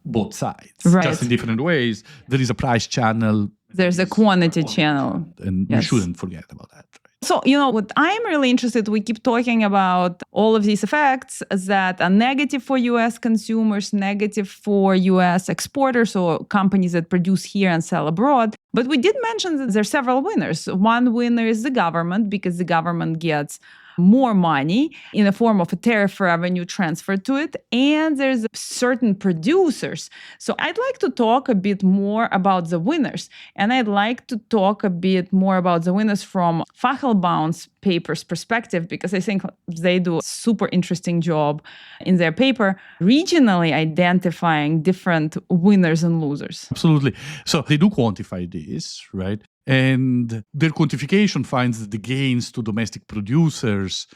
both sides, just in different ways. There is a price channel. There's a quantity channel. And we shouldn't forget about that. So, what I'm really interested, we keep talking about all of these effects that are negative for US consumers, negative for US exporters or companies that produce here and sell abroad. But we did mention that there are several winners. One winner is the government, because the government gets more money in the form of a tariff revenue transferred to it. And there's certain producers. So I'd like to talk a bit more about the winners. And I'd like to talk a bit more about the winners from Fachelbaum's paper's perspective, because I think they do a super interesting job in their paper, regionally identifying different winners and losers. Absolutely. So they do quantify this, right? And their quantification finds that the gains to domestic producers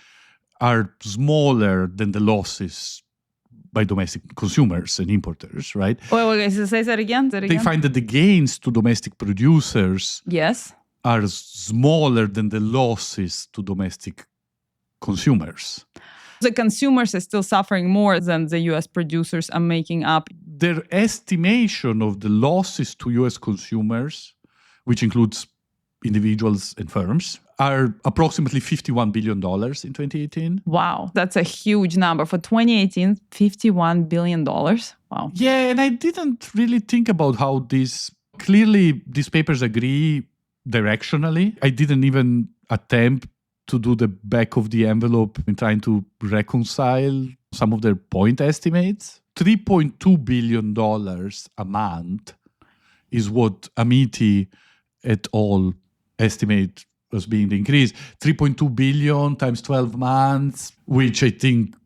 are smaller than the losses by domestic consumers and importers, right? Okay, so say that again. They find that the gains to domestic producers are smaller than the losses to domestic consumers. The consumers are still suffering more than the US producers are making up. Their estimation of the losses to US consumers, which includes individuals and firms, are approximately $51 billion in 2018. Wow, that's a huge number. For 2018, $51 billion. Wow. Yeah, and I didn't really think about how clearly these papers agree directionally. I didn't even attempt to do the back of the envelope in trying to reconcile some of their point estimates. $3.2 billion a month is what Amity et al. Estimate as being the increase. 3.2 billion times 12 months, which I think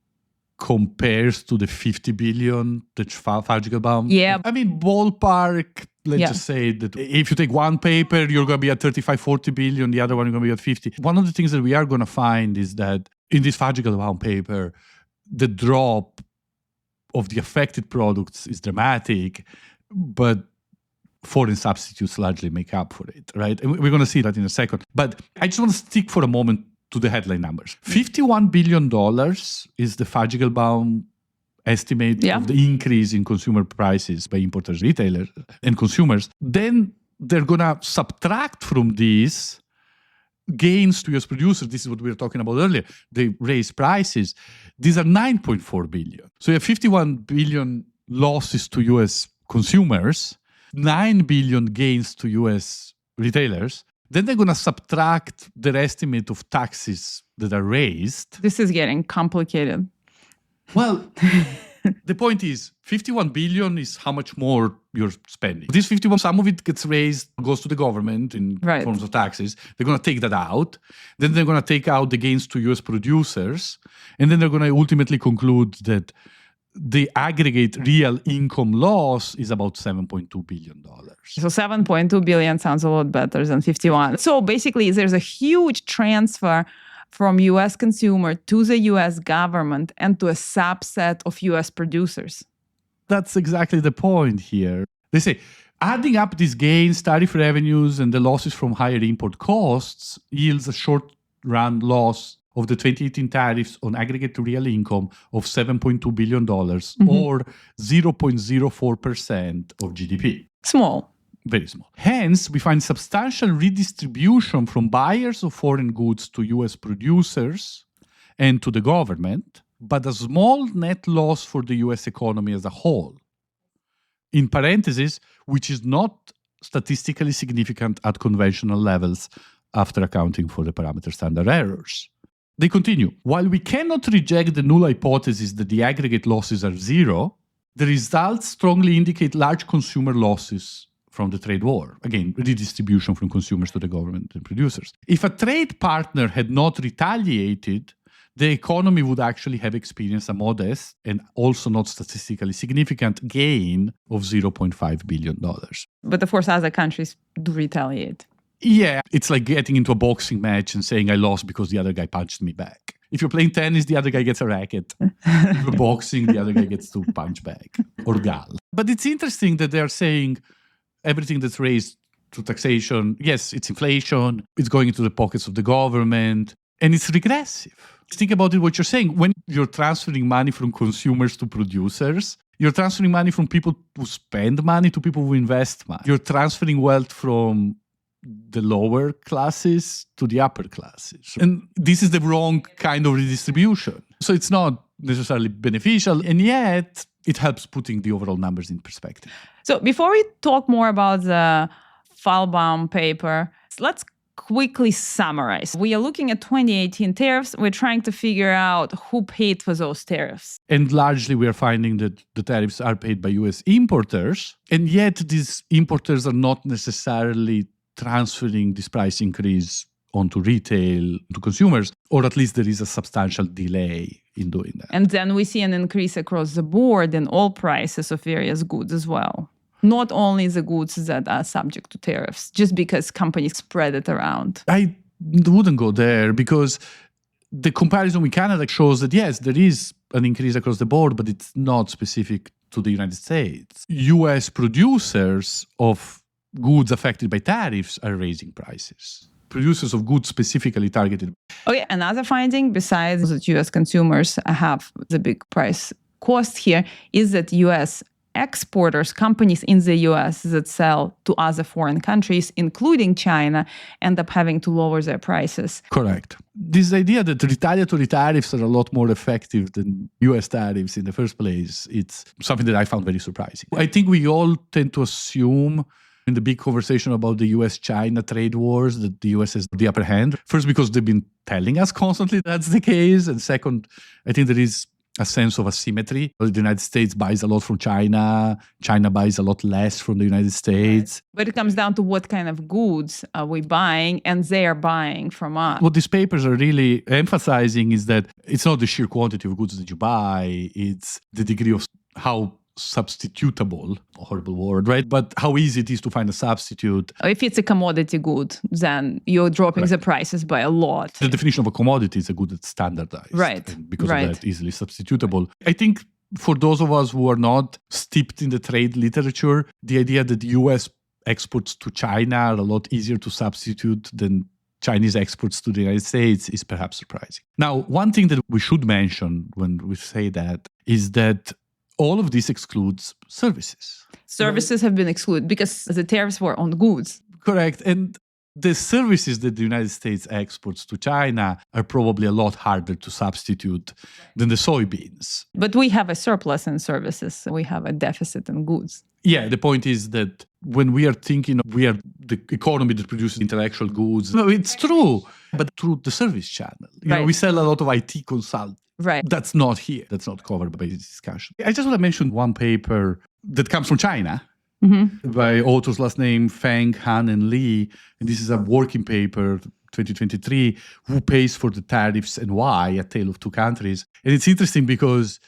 compares to the 50 billion that Veljko. Yeah. I mean, ballpark, let's just say that if you take one paper, you're going to be at 35, 40 billion, the other one you're going to be at 50. One of the things that we are going to find is that in this Veljko paper, the drop of the affected products is dramatic, but foreign substitutes largely make up for it, right? And we're going to see that in a second. But I just want to stick for a moment to the headline numbers. $51 billion is the Veljko estimate of the increase in consumer prices by importers, retailers, and consumers. Then they're going to subtract from these gains to US producers. This is what we were talking about earlier. They raise prices. These are $9.4 billion. So you have $51 billion losses to US consumers, $9 billion gains to US retailers. Then they're going to subtract their estimate of taxes that are raised. This is getting complicated. Well, the point is, 51 billion is how much more you're spending. This 51, some of it gets raised, goes to the government in forms of taxes. They're going to take that out. Then they're going to take out the gains to US producers. And then they're going to ultimately conclude that the aggregate real income loss is about $7.2 billion. So 7.2 billion sounds a lot better than 51. So basically, there's a huge transfer from US consumer to the US government and to a subset of US producers. That's exactly the point here. They say, adding up these gains, tariff revenues, and the losses from higher import costs yields a short-run loss of the 2018 tariffs on aggregate real income of $7.2 billion or 0.04% of GDP. Small. Very small. Hence, we find substantial redistribution from buyers of foreign goods to US producers and to the government, but a small net loss for the US economy as a whole. In parentheses, which is not statistically significant at conventional levels after accounting for the parameter standard errors. They continue. While we cannot reject the null hypothesis that the aggregate losses are zero, the results strongly indicate large consumer losses from the trade war. Again, redistribution from consumers to the government and producers. If a trade partner had not retaliated, the economy would actually have experienced a modest and also not statistically significant gain of $0.5 billion. But of course, other countries do retaliate. Yeah, it's like getting into a boxing match and saying I lost because the other guy punched me back. If you're playing tennis, the other guy gets a racket. If you're boxing, the other guy gets to punch back or gal. But it's interesting that they're saying everything that's raised through taxation, yes, it's inflation, it's going into the pockets of the government, and it's regressive. Think about it, what you're saying. When you're transferring money from consumers to producers, you're transferring money from people who spend money to people who invest money. You're transferring wealth from the lower classes to the upper classes. And this is the wrong kind of redistribution. So it's not necessarily beneficial, and yet it helps putting the overall numbers in perspective. So before we talk more about the Feilbaum paper, let's quickly summarize. We are looking at 2018 tariffs. We're trying to figure out who paid for those tariffs. And largely we are finding that the tariffs are paid by US importers, and yet these importers are not necessarily transferring this price increase onto retail, to consumers, or at least there is a substantial delay in doing that. And then we see an increase across the board in all prices of various goods as well. Not only the goods that are subject to tariffs, just because companies spread it around. I wouldn't go there because the comparison with Canada shows that, yes, there is an increase across the board, but it's not specific to the United States. US producers of goods affected by tariffs are raising prices. Producers of goods specifically targeted. Okay, another finding, besides that US consumers have the big price cost here, is that US exporters, companies in the US that sell to other foreign countries, including China, end up having to lower their prices. Correct. This idea that retaliatory tariffs are a lot more effective than US tariffs in the first place, it's something that I found very surprising. I think we all tend to assume in the big conversation about the US-China trade wars that the US has the upper hand. First, because they've been telling us constantly that's the case. And second, I think there is a sense of asymmetry. The United States buys a lot from China. China buys a lot less from the United States. Right. But it comes down to what kind of goods are we buying, and they are buying from us. What these papers are really emphasizing is that it's not the sheer quantity of goods that you buy, it's the degree of how substitutable, a horrible word, right? But how easy it is to find a substitute. If it's a commodity good, then you're dropping the prices by a lot. The definition of a commodity is a good that's standardized. Right. And because of that, easily substitutable. I think for those of us who are not steeped in the trade literature, the idea that US exports to China are a lot easier to substitute than Chinese exports to the United States is perhaps surprising. Now, one thing that we should mention when we say that is that all of this excludes services. Services have been excluded because the tariffs were on goods. Correct. And the services that the United States exports to China are probably a lot harder to substitute than the soybeans. But we have a surplus in services. We have a deficit in goods. Yeah, the point is that when we are thinking we are the economy that produces intellectual goods, no, it's true, but through the service channel. You know, we sell a lot of IT consulting. Right. That's not here. That's not covered by this discussion. I just want to mention one paper that comes from China by authors last name Feng, Han, and Li. And this is a working paper, 2023, who pays for the tariffs and why, a tale of two countries. And it's interesting because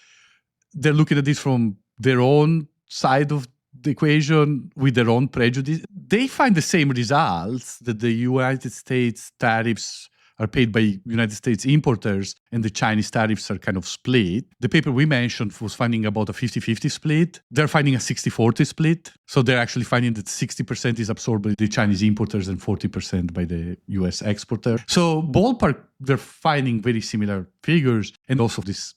they're looking at this from their own side of the equation with their own prejudice. They find the same results, that the United States tariffs are paid by United States importers and the Chinese tariffs are kind of split. The paper we mentioned was finding about a 50-50 split. They're finding a 60-40 split. So they're actually finding that 60% is absorbed by the Chinese importers and 40% by the US exporter. So ballpark, they're finding very similar figures and also this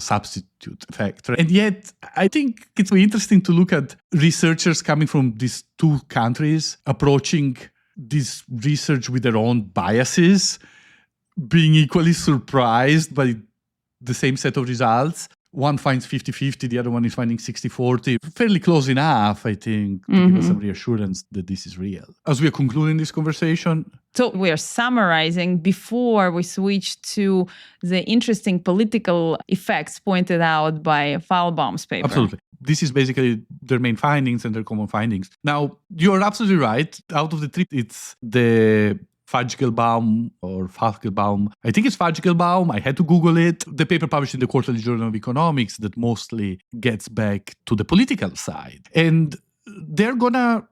substitute effect. And yet, I think it's very interesting to look at researchers coming from these two countries approaching this research with their own biases, being equally surprised by the same set of results. One finds 50-50, the other one is finding 60-40. Fairly close enough, I think, to give us some reassurance that this is real. As we are concluding this conversation. So we are summarizing before we switch to the interesting political effects pointed out by Feilbaum's paper. Absolutely. this is basically their main findings and their common findings. Now, you're absolutely right. Out of the three, it's the Veljko or Falkelbaum. I think it's Veljko. I had to Google it. The paper published in the Quarterly Journal of Economics that mostly gets back to the political side. And they're going to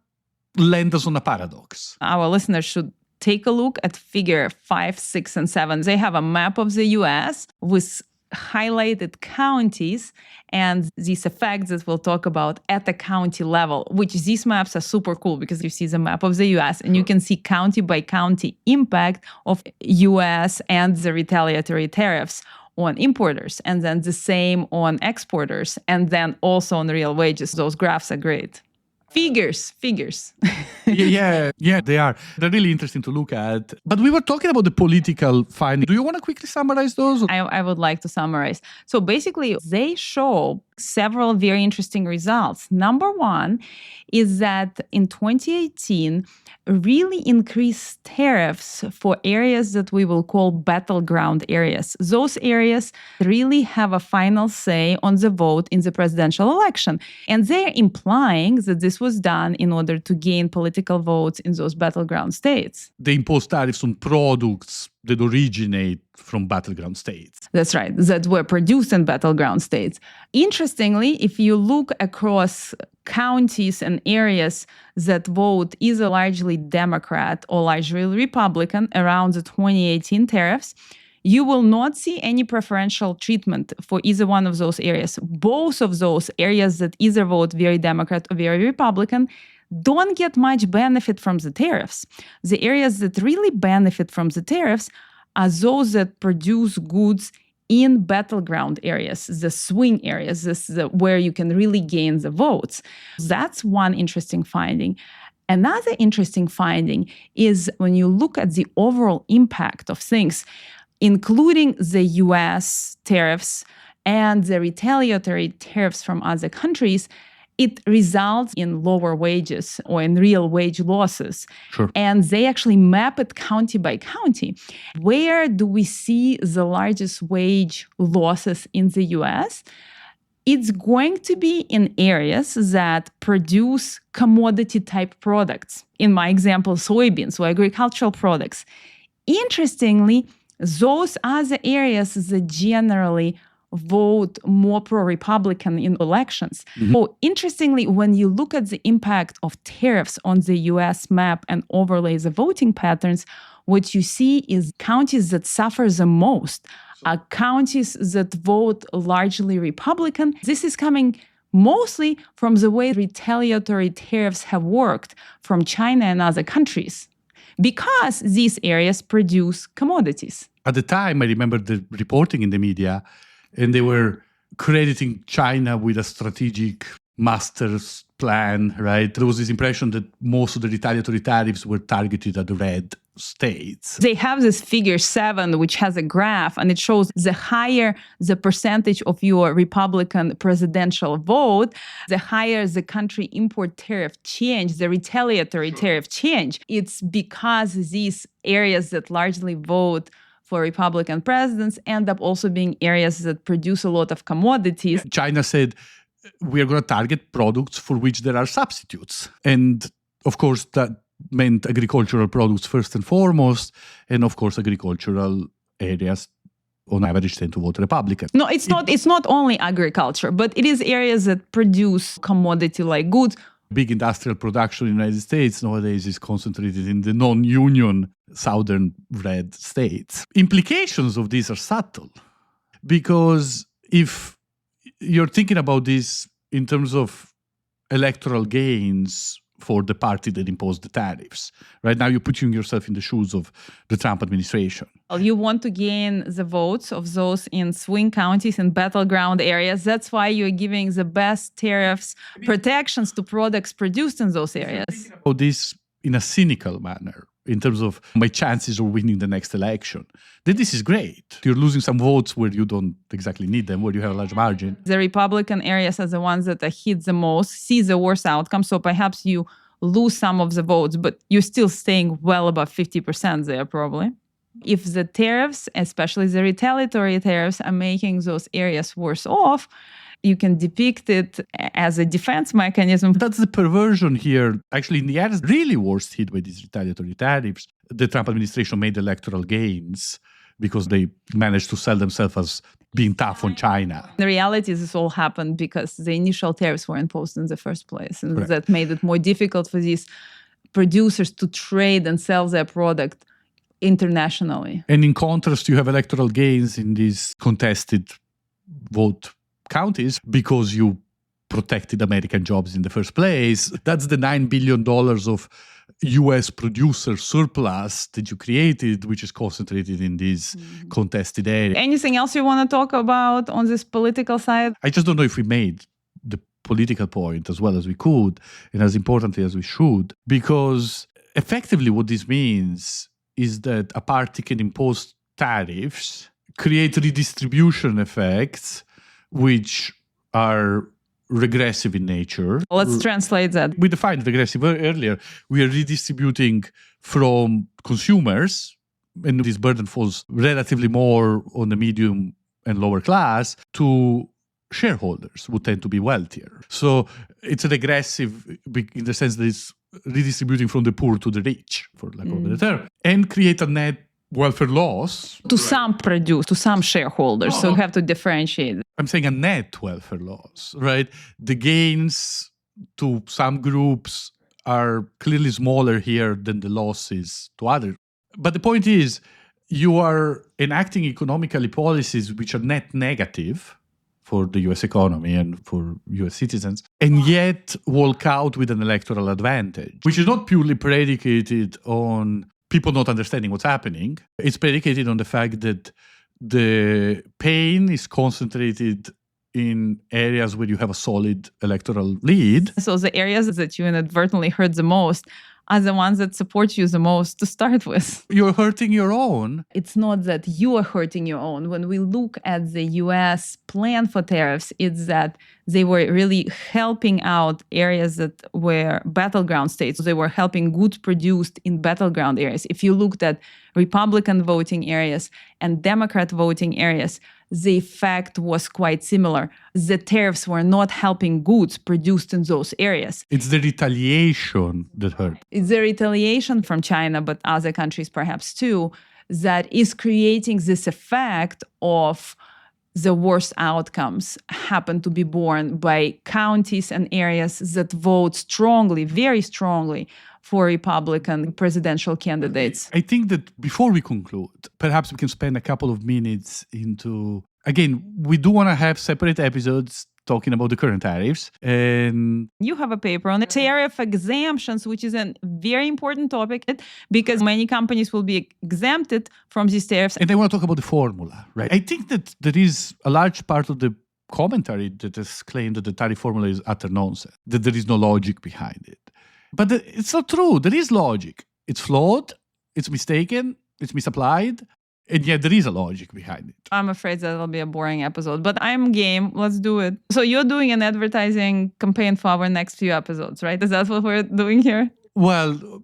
land us on a paradox. Our listeners should take a look at figure 5, 6, and 7. They have a map of the US with highlighted counties and these effects that we'll talk about at the county level, which these maps are super cool because you see the map of the US and you can see county by county impact of US and the retaliatory tariffs on importers, and then the same on exporters, and then also on real wages. Those graphs are great. Figures. yeah, they are. They're really interesting to look at. But we were talking about the political findings. Do you want to quickly summarize those? I would like to summarize. So basically, they show several very interesting results. Number one is that in 2018, really increased tariffs for areas that we will call battleground areas. Those areas really have a final say on the vote in the presidential election. And they're implying that this was done in order to gain political votes in those battleground states. They impose tariffs on products that originate from battleground states. That's right, that were produced in battleground states. Interestingly, if you look across counties and areas that vote either largely Democrat or largely Republican around the 2018 tariffs, you will not see any preferential treatment for either one of those areas. Both of those areas that either vote very Democrat or very Republican don't get much benefit from the tariffs. The areas that really benefit from the tariffs are those that produce goods in battleground areas, the swing areas, where you can really gain the votes. That's one interesting finding. Another interesting finding is when you look at the overall impact of things, including the US tariffs and the retaliatory tariffs from other countries, it results in lower wages or in real wage losses. Sure. And they actually map it county by county. Where do we see the largest wage losses in the US? It's going to be in areas that produce commodity type products. In my example, soybeans or agricultural products. Interestingly, those are the areas that generally vote more pro-Republican in elections. Mm-hmm. So interestingly, when you look at the impact of tariffs on the US map and overlay the voting patterns, what you see is counties that suffer the most are counties that vote largely Republican. This is coming mostly from the way retaliatory tariffs have worked from China and other countries, because these areas produce commodities. At the time, I remember the reporting in the media, and they were crediting China with a strategic master's plan, right? There was this impression that most of the retaliatory tariffs were targeted at the red states. They have this figure 7, which has a graph, and it shows the higher the percentage of your Republican presidential vote, the higher the country import tariff change, the retaliatory tariff change. It's because these areas that largely vote for Republican presidents end up also being areas that produce a lot of commodities. China said, we are going to target products for which there are substitutes. And of course, that meant agricultural products first and foremost. And of course, agricultural areas on average tend to vote Republican. No, it's not only agriculture, but it is areas that produce commodity-like goods. Big industrial production in the United States nowadays is concentrated in the non-union southern red states. Implications of these are subtle, because if you're thinking about this in terms of electoral gains for the party that imposed the tariffs, right now you're putting yourself in the shoes of the Trump administration. You want to gain the votes of those in swing counties and battleground areas. That's why you're giving the best tariffs protections to products produced in those areas. About this in a cynical manner, in terms of my chances of winning the next election, then this is great. You're losing some votes where you don't exactly need them, where you have a large margin. The Republican areas are the ones that are hit the most, see the worst outcome. So perhaps you lose some of the votes, but you're still staying well above 50% there probably. If the tariffs, especially the retaliatory tariffs, are making those areas worse off, You can depict it as a defense mechanism. That's the perversion here. Actually, in the areas really worst hit by these retaliatory tariffs, the Trump administration made electoral gains because they managed to sell themselves as being tough on China. The reality is this all happened because the initial tariffs were imposed in the first place. And Correct. that made it more difficult for these producers to trade and sell their product internationally. And in contrast, you have electoral gains in these contested vote counties because you protected American jobs in the first place. That's the $9 billion of US producer surplus that you created, which is concentrated in these contested areas. Anything else you want to talk about on this political side? I just don't know if we made the political point as well as we could and as importantly as we should, because effectively what this means is that a party can impose tariffs, create redistribution effects, which are regressive in nature. Let's translate that. We defined regressive earlier. We are redistributing from consumers, and this burden falls relatively more on the medium and lower class, to shareholders who tend to be wealthier. So it's regressive in the sense that it's redistributing from the poor to the rich, for lack of a better term, and create a net welfare loss. To some shareholders. So you have to differentiate. I'm saying a net welfare loss, right? The gains to some groups are clearly smaller here than the losses to others. But the point is, you are enacting economically policies which are net negative for the US economy and for US citizens, and yet walk out with an electoral advantage, which is not purely predicated on people not understanding what's happening. It's predicated on the fact that the pain is concentrated in areas where you have a solid electoral lead. So the areas that you inadvertently hurt the most are the ones that support you the most to start with. You're hurting your own. It's not that you are hurting your own. When we look at the US plan for tariffs, it's that they were really helping out areas that were battleground states. They were helping goods produced in battleground areas. If you looked at Republican voting areas and Democrat voting areas, the effect was quite similar. The tariffs were not helping goods produced in those areas. It's the retaliation that hurt. It's the retaliation from China, but other countries perhaps too, that is creating this effect of the worst outcomes happen to be borne by counties and areas that vote strongly, very strongly, for Republican presidential candidates. I think that before we conclude, perhaps we can spend a couple of minutes into, again, we do want to have separate episodes talking about the current tariffs. And you have a paper on the tariff exemptions, which is a very important topic because many companies will be exempted from these tariffs. And I want to talk about the formula, right? I think that there is a large part of the commentary that has claimed that the tariff formula is utter nonsense, that there is no logic behind it. But it's not true. There is logic. It's flawed, it's mistaken, it's misapplied, and yet there is a logic behind it. I'm afraid that it'll be a boring episode, but I'm game. Let's do it. So you're doing an advertising campaign for our next few episodes, right? Is that what we're doing here? Well,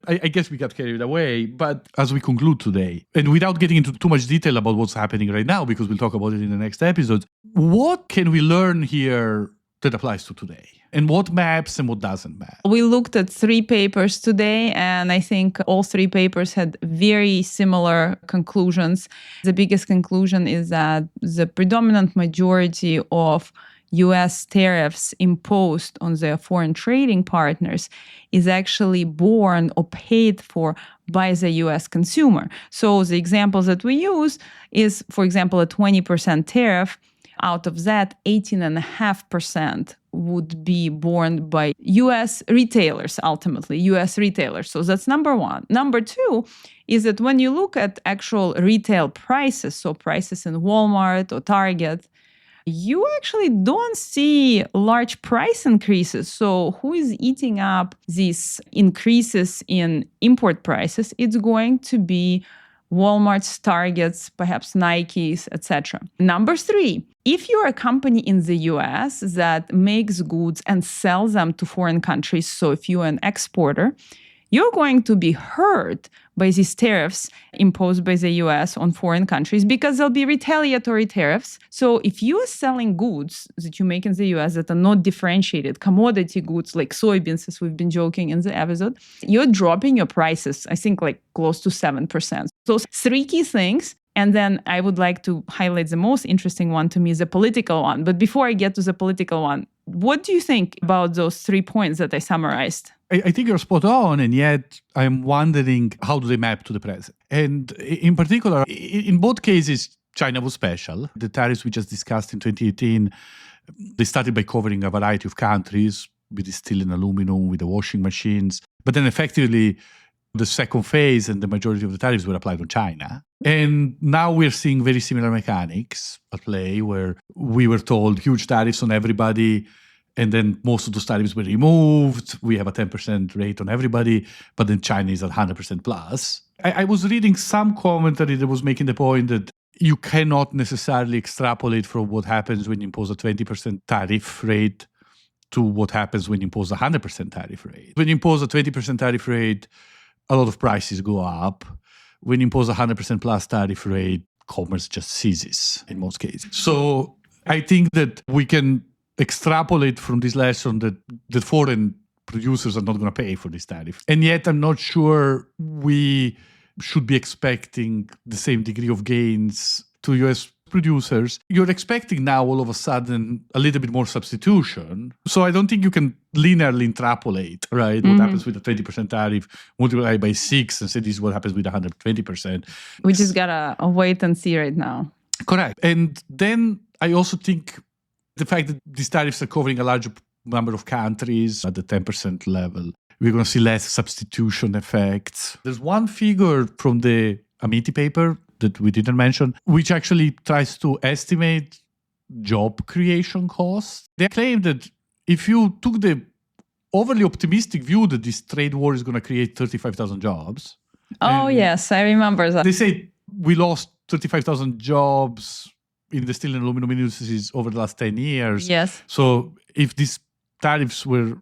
I guess we got carried away, but as we conclude today, and without getting into too much detail about what's happening right now, because we'll talk about it in the next episodes, what can we learn here that applies to today? And what maps and what doesn't map? We looked at 3 papers today, and I think all 3 papers had very similar conclusions. The biggest conclusion is that the predominant majority of US tariffs imposed on their foreign trading partners is actually borne or paid for by the US consumer. So the examples that we use is, for example, a 20% tariff. Out of that, 18.5% would be borne by US retailers, ultimately, US retailers. So that's number one. Number two is that when you look at actual retail prices, so prices in Walmart or Target, you actually don't see large price increases. So who is eating up these increases in import prices? It's going to be Walmart's, Targets, perhaps Nikes, etc. Number 3, if you're a company in the US that makes goods and sells them to foreign countries, so if you're an exporter, you're going to be hurt by these tariffs imposed by the US on foreign countries because there'll be retaliatory tariffs. So if you are selling goods that you make in the US that are not differentiated, commodity goods like soybeans, as we've been joking in the episode, you're dropping your prices, I think like close to 7%. Those three key things. And then I would like to highlight the most interesting one to me, the political one. But before I get to the political one, what do you think about those 3 points that I summarized? I think you're spot on, and yet I'm wondering how do they map to the present? And in particular, in both cases, China was special. The tariffs we just discussed in 2018, they started by covering a variety of countries with the steel and aluminum, with the washing machines. But then effectively, the second phase and the majority of the tariffs were applied on China. And now we're seeing very similar mechanics at play where we were told huge tariffs on everybody, and then most of those tariffs were removed. We have a 10% rate on everybody, but then China is at 100% plus. I was reading some commentary that was making the point that you cannot necessarily extrapolate from what happens when you impose a 20% tariff rate to what happens when you impose a 100% tariff rate. When you impose a 20% tariff rate, a lot of prices go up. When you impose a 100% plus tariff rate, commerce just ceases in most cases. So I think that we can extrapolate from this lesson that foreign producers are not going to pay for this tariff. And yet I'm not sure we should be expecting the same degree of gains to US producers. You're expecting now all of a sudden a little bit more substitution. So I don't think you can linearly interpolate, right? What happens with a 20% tariff, multiply by 6 and say this is what happens with 120%. We just got to wait and see right now. Correct. And then I also think the fact that these tariffs are covering a larger number of countries at the 10% level, we're going to see less substitution effects. There's one figure from the Amity paper that we didn't mention, which actually tries to estimate job creation costs. They claim that if you took the overly optimistic view that this trade war is going to create 35,000 jobs. Oh, yes, I remember that. They say we lost 35,000 jobs in the steel and aluminum industries over the last 10 years. Yes. So if these tariffs were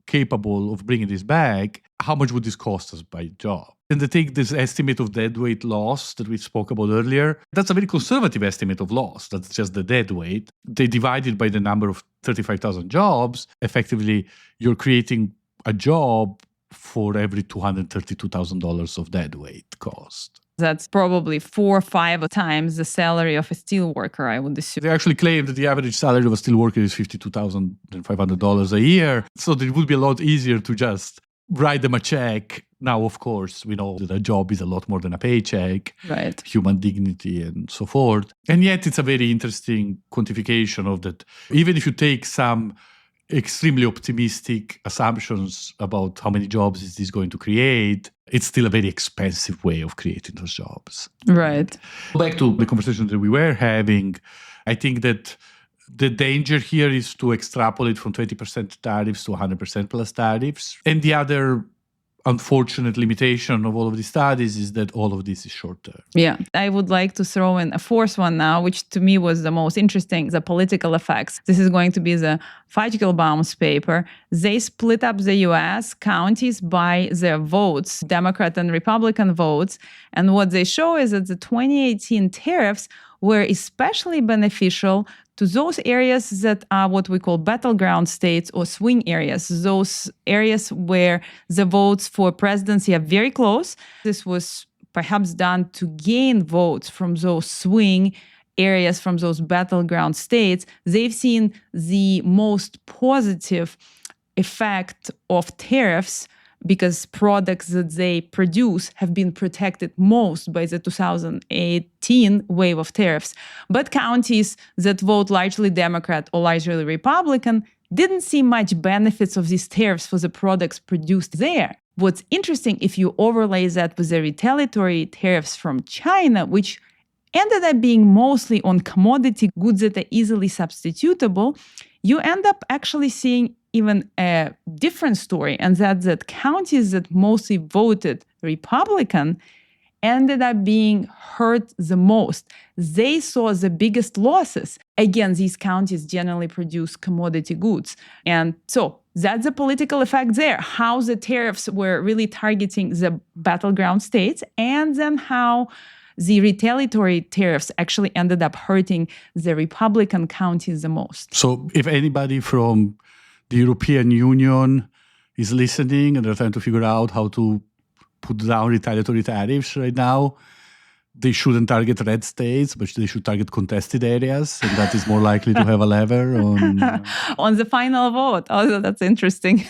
capable of bringing this back, how much would this cost us by job? And they take this estimate of deadweight loss that we spoke about earlier. That's a very conservative estimate of loss. That's just the deadweight. They divide it by the number of 35,000 jobs. Effectively, you're creating a job for every $232,000 of deadweight cost. That's probably 4 or 5 times the salary of a steel worker, I would assume. They actually claim that the average salary of a steel worker is $52,500 a year. So it would be a lot easier to just write them a check. Now, of course, we know that a job is a lot more than a paycheck, right? Human dignity and so forth. And yet it's a very interesting quantification of that. Even if you take some extremely optimistic assumptions about how many jobs is this going to create, it's still a very expensive way of creating those jobs. Right. Back to the conversation that we were having, I think that the danger here is to extrapolate from 20% tariffs to 100% plus tariffs. And the other unfortunate limitation of all of these studies is that all of this is short term. Yeah. I would like to throw in a fourth one now, which to me was the most interesting, the political effects. This is going to be the Veljko's paper. They split up the US counties by their votes, Democrat and Republican votes. And what they show is that the 2018 tariffs were especially beneficial to those areas that are what we call battleground states or swing areas, those areas where the votes for presidency are very close. This was perhaps done to gain votes from those swing areas, from those battleground states. They've seen the most positive effect of tariffs because products that they produce have been protected most by the 2018 wave of tariffs. But counties that vote largely Democrat or largely Republican didn't see much benefits of these tariffs for the products produced there. What's interesting, if you overlay that with the retaliatory tariffs from China, which ended up being mostly on commodity goods that are easily substitutable, you end up actually seeing even a different story, and that's that counties that mostly voted Republican ended up being hurt the most. They saw the biggest losses. Again, these counties generally produce commodity goods. And so that's the political effect there, how the tariffs were really targeting the battleground states, and then how the retaliatory tariffs actually ended up hurting the Republican counties the most. So if anybody from the European Union is listening and they're trying to figure out how to put down retaliatory tariffs right now, they shouldn't target red states, but they should target contested areas, and that is more likely to have a lever on... on the final vote. Oh, that's interesting.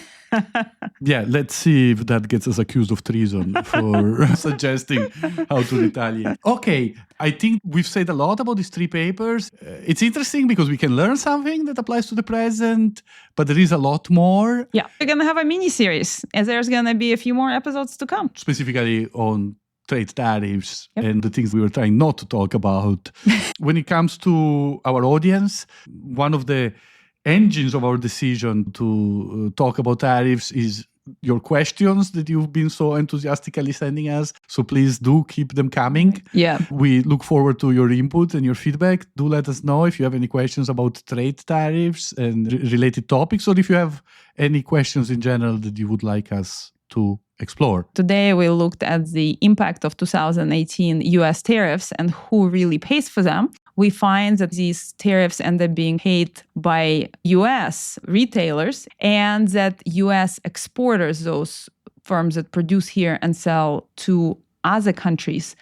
Yeah, let's see if that gets us accused of treason for suggesting how to retaliate. Okay, I think we've said a lot about these three papers. It's interesting because we can learn something that applies to the present, but there is a lot more. Yeah, we're going to have a mini-series, and there's going to be a few more episodes to come. Specifically on trade tariffs and the things we were trying not to talk about. When it comes to our audience, one of the engines of our decision to talk about tariffs is your questions that you've been so enthusiastically sending us. So please do keep them coming. Yeah. We look forward to your input and your feedback. Do let us know if you have any questions about trade tariffs and related topics, or if you have any questions in general that you would like us to explore. Today, we looked at the impact of 2018 US tariffs and who really pays for them. We find that these tariffs end up being paid by US retailers, and that US exporters, those firms that produce here and sell to other countries,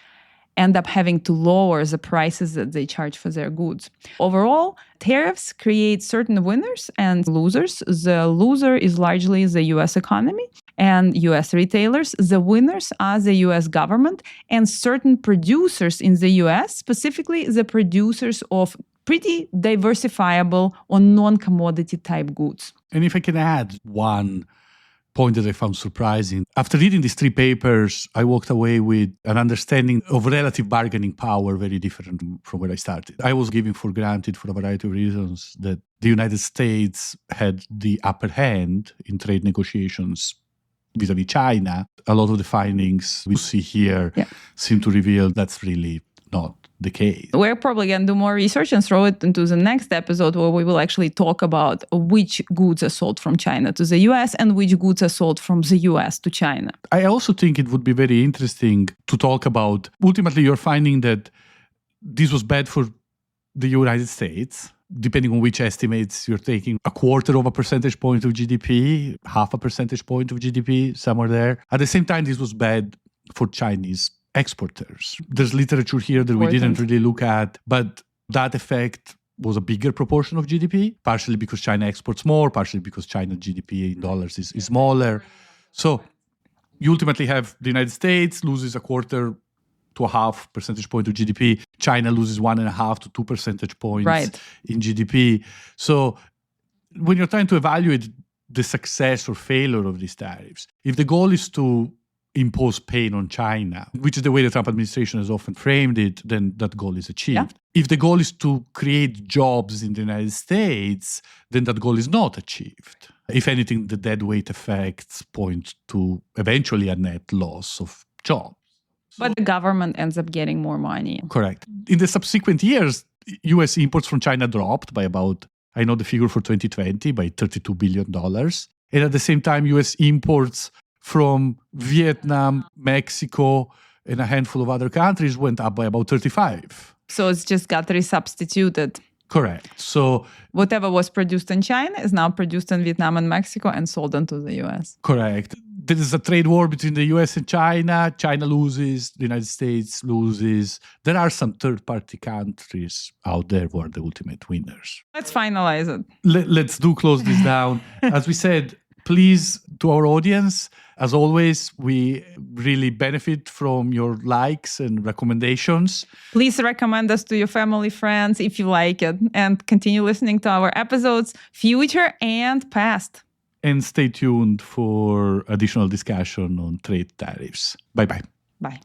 end up having to lower the prices that they charge for their goods. Overall, tariffs create certain winners and losers. The loser is largely the US economy and US retailers. The winners are the US government and certain producers in the US, specifically the producers of pretty diversifiable or non-commodity type goods. And if I can add one point that I found surprising. After reading these three papers, I walked away with an understanding of relative bargaining power very different from where I started. I was giving for granted, for a variety of reasons, that the United States had the upper hand in trade negotiations vis-a-vis China. A lot of the findings we see here seem to reveal that's really not the case. We're probably going to do more research and throw it into the next episode where we will actually talk about which goods are sold from China to the US and which goods are sold from the US to China. I also think it would be very interesting to talk about, ultimately you're finding that this was bad for the United States, depending on which estimates you're taking, 1/4 of a percentage point of GDP, 1/2 a percentage point of GDP, somewhere there. At the same time, this was bad for Chinese exporters. There's literature here that we didn't really look at, but that effect was a bigger proportion of GDP, partially because China exports more, partially because China's GDP in dollars is smaller. So you ultimately have the United States loses 1/4 to 1/2 percentage point of GDP. China loses 1.5 to 2 percentage points in GDP. So when you're trying to evaluate the success or failure of these tariffs, if the goal is to impose pain on China, which is the way the Trump administration has often framed it, then that goal is achieved. If the goal is to create jobs in the United States, then that goal is not achieved. If anything, the deadweight effects point to eventually a net loss of jobs. But the government ends up getting more money. Correct. In the subsequent years, US imports from China dropped by about, I know the figure for 2020, by $32 billion. And at the same time, US imports from Vietnam, Mexico, and a handful of other countries went up by about 35. So it's just got resubstituted. Correct. So whatever was produced in China is now produced in Vietnam and Mexico and sold into the US. Correct. There is a trade war between the US and China. China loses, the United States loses. There are some third-party countries out there who are the ultimate winners. Let's finalize it. Let's close this down. As we said, please, to our audience, as always, we really benefit from your likes and recommendations. Please recommend us to your family, friends, if you like it, and continue listening to our episodes, future and past. And stay tuned for additional discussion on trade tariffs. Bye-bye. Bye.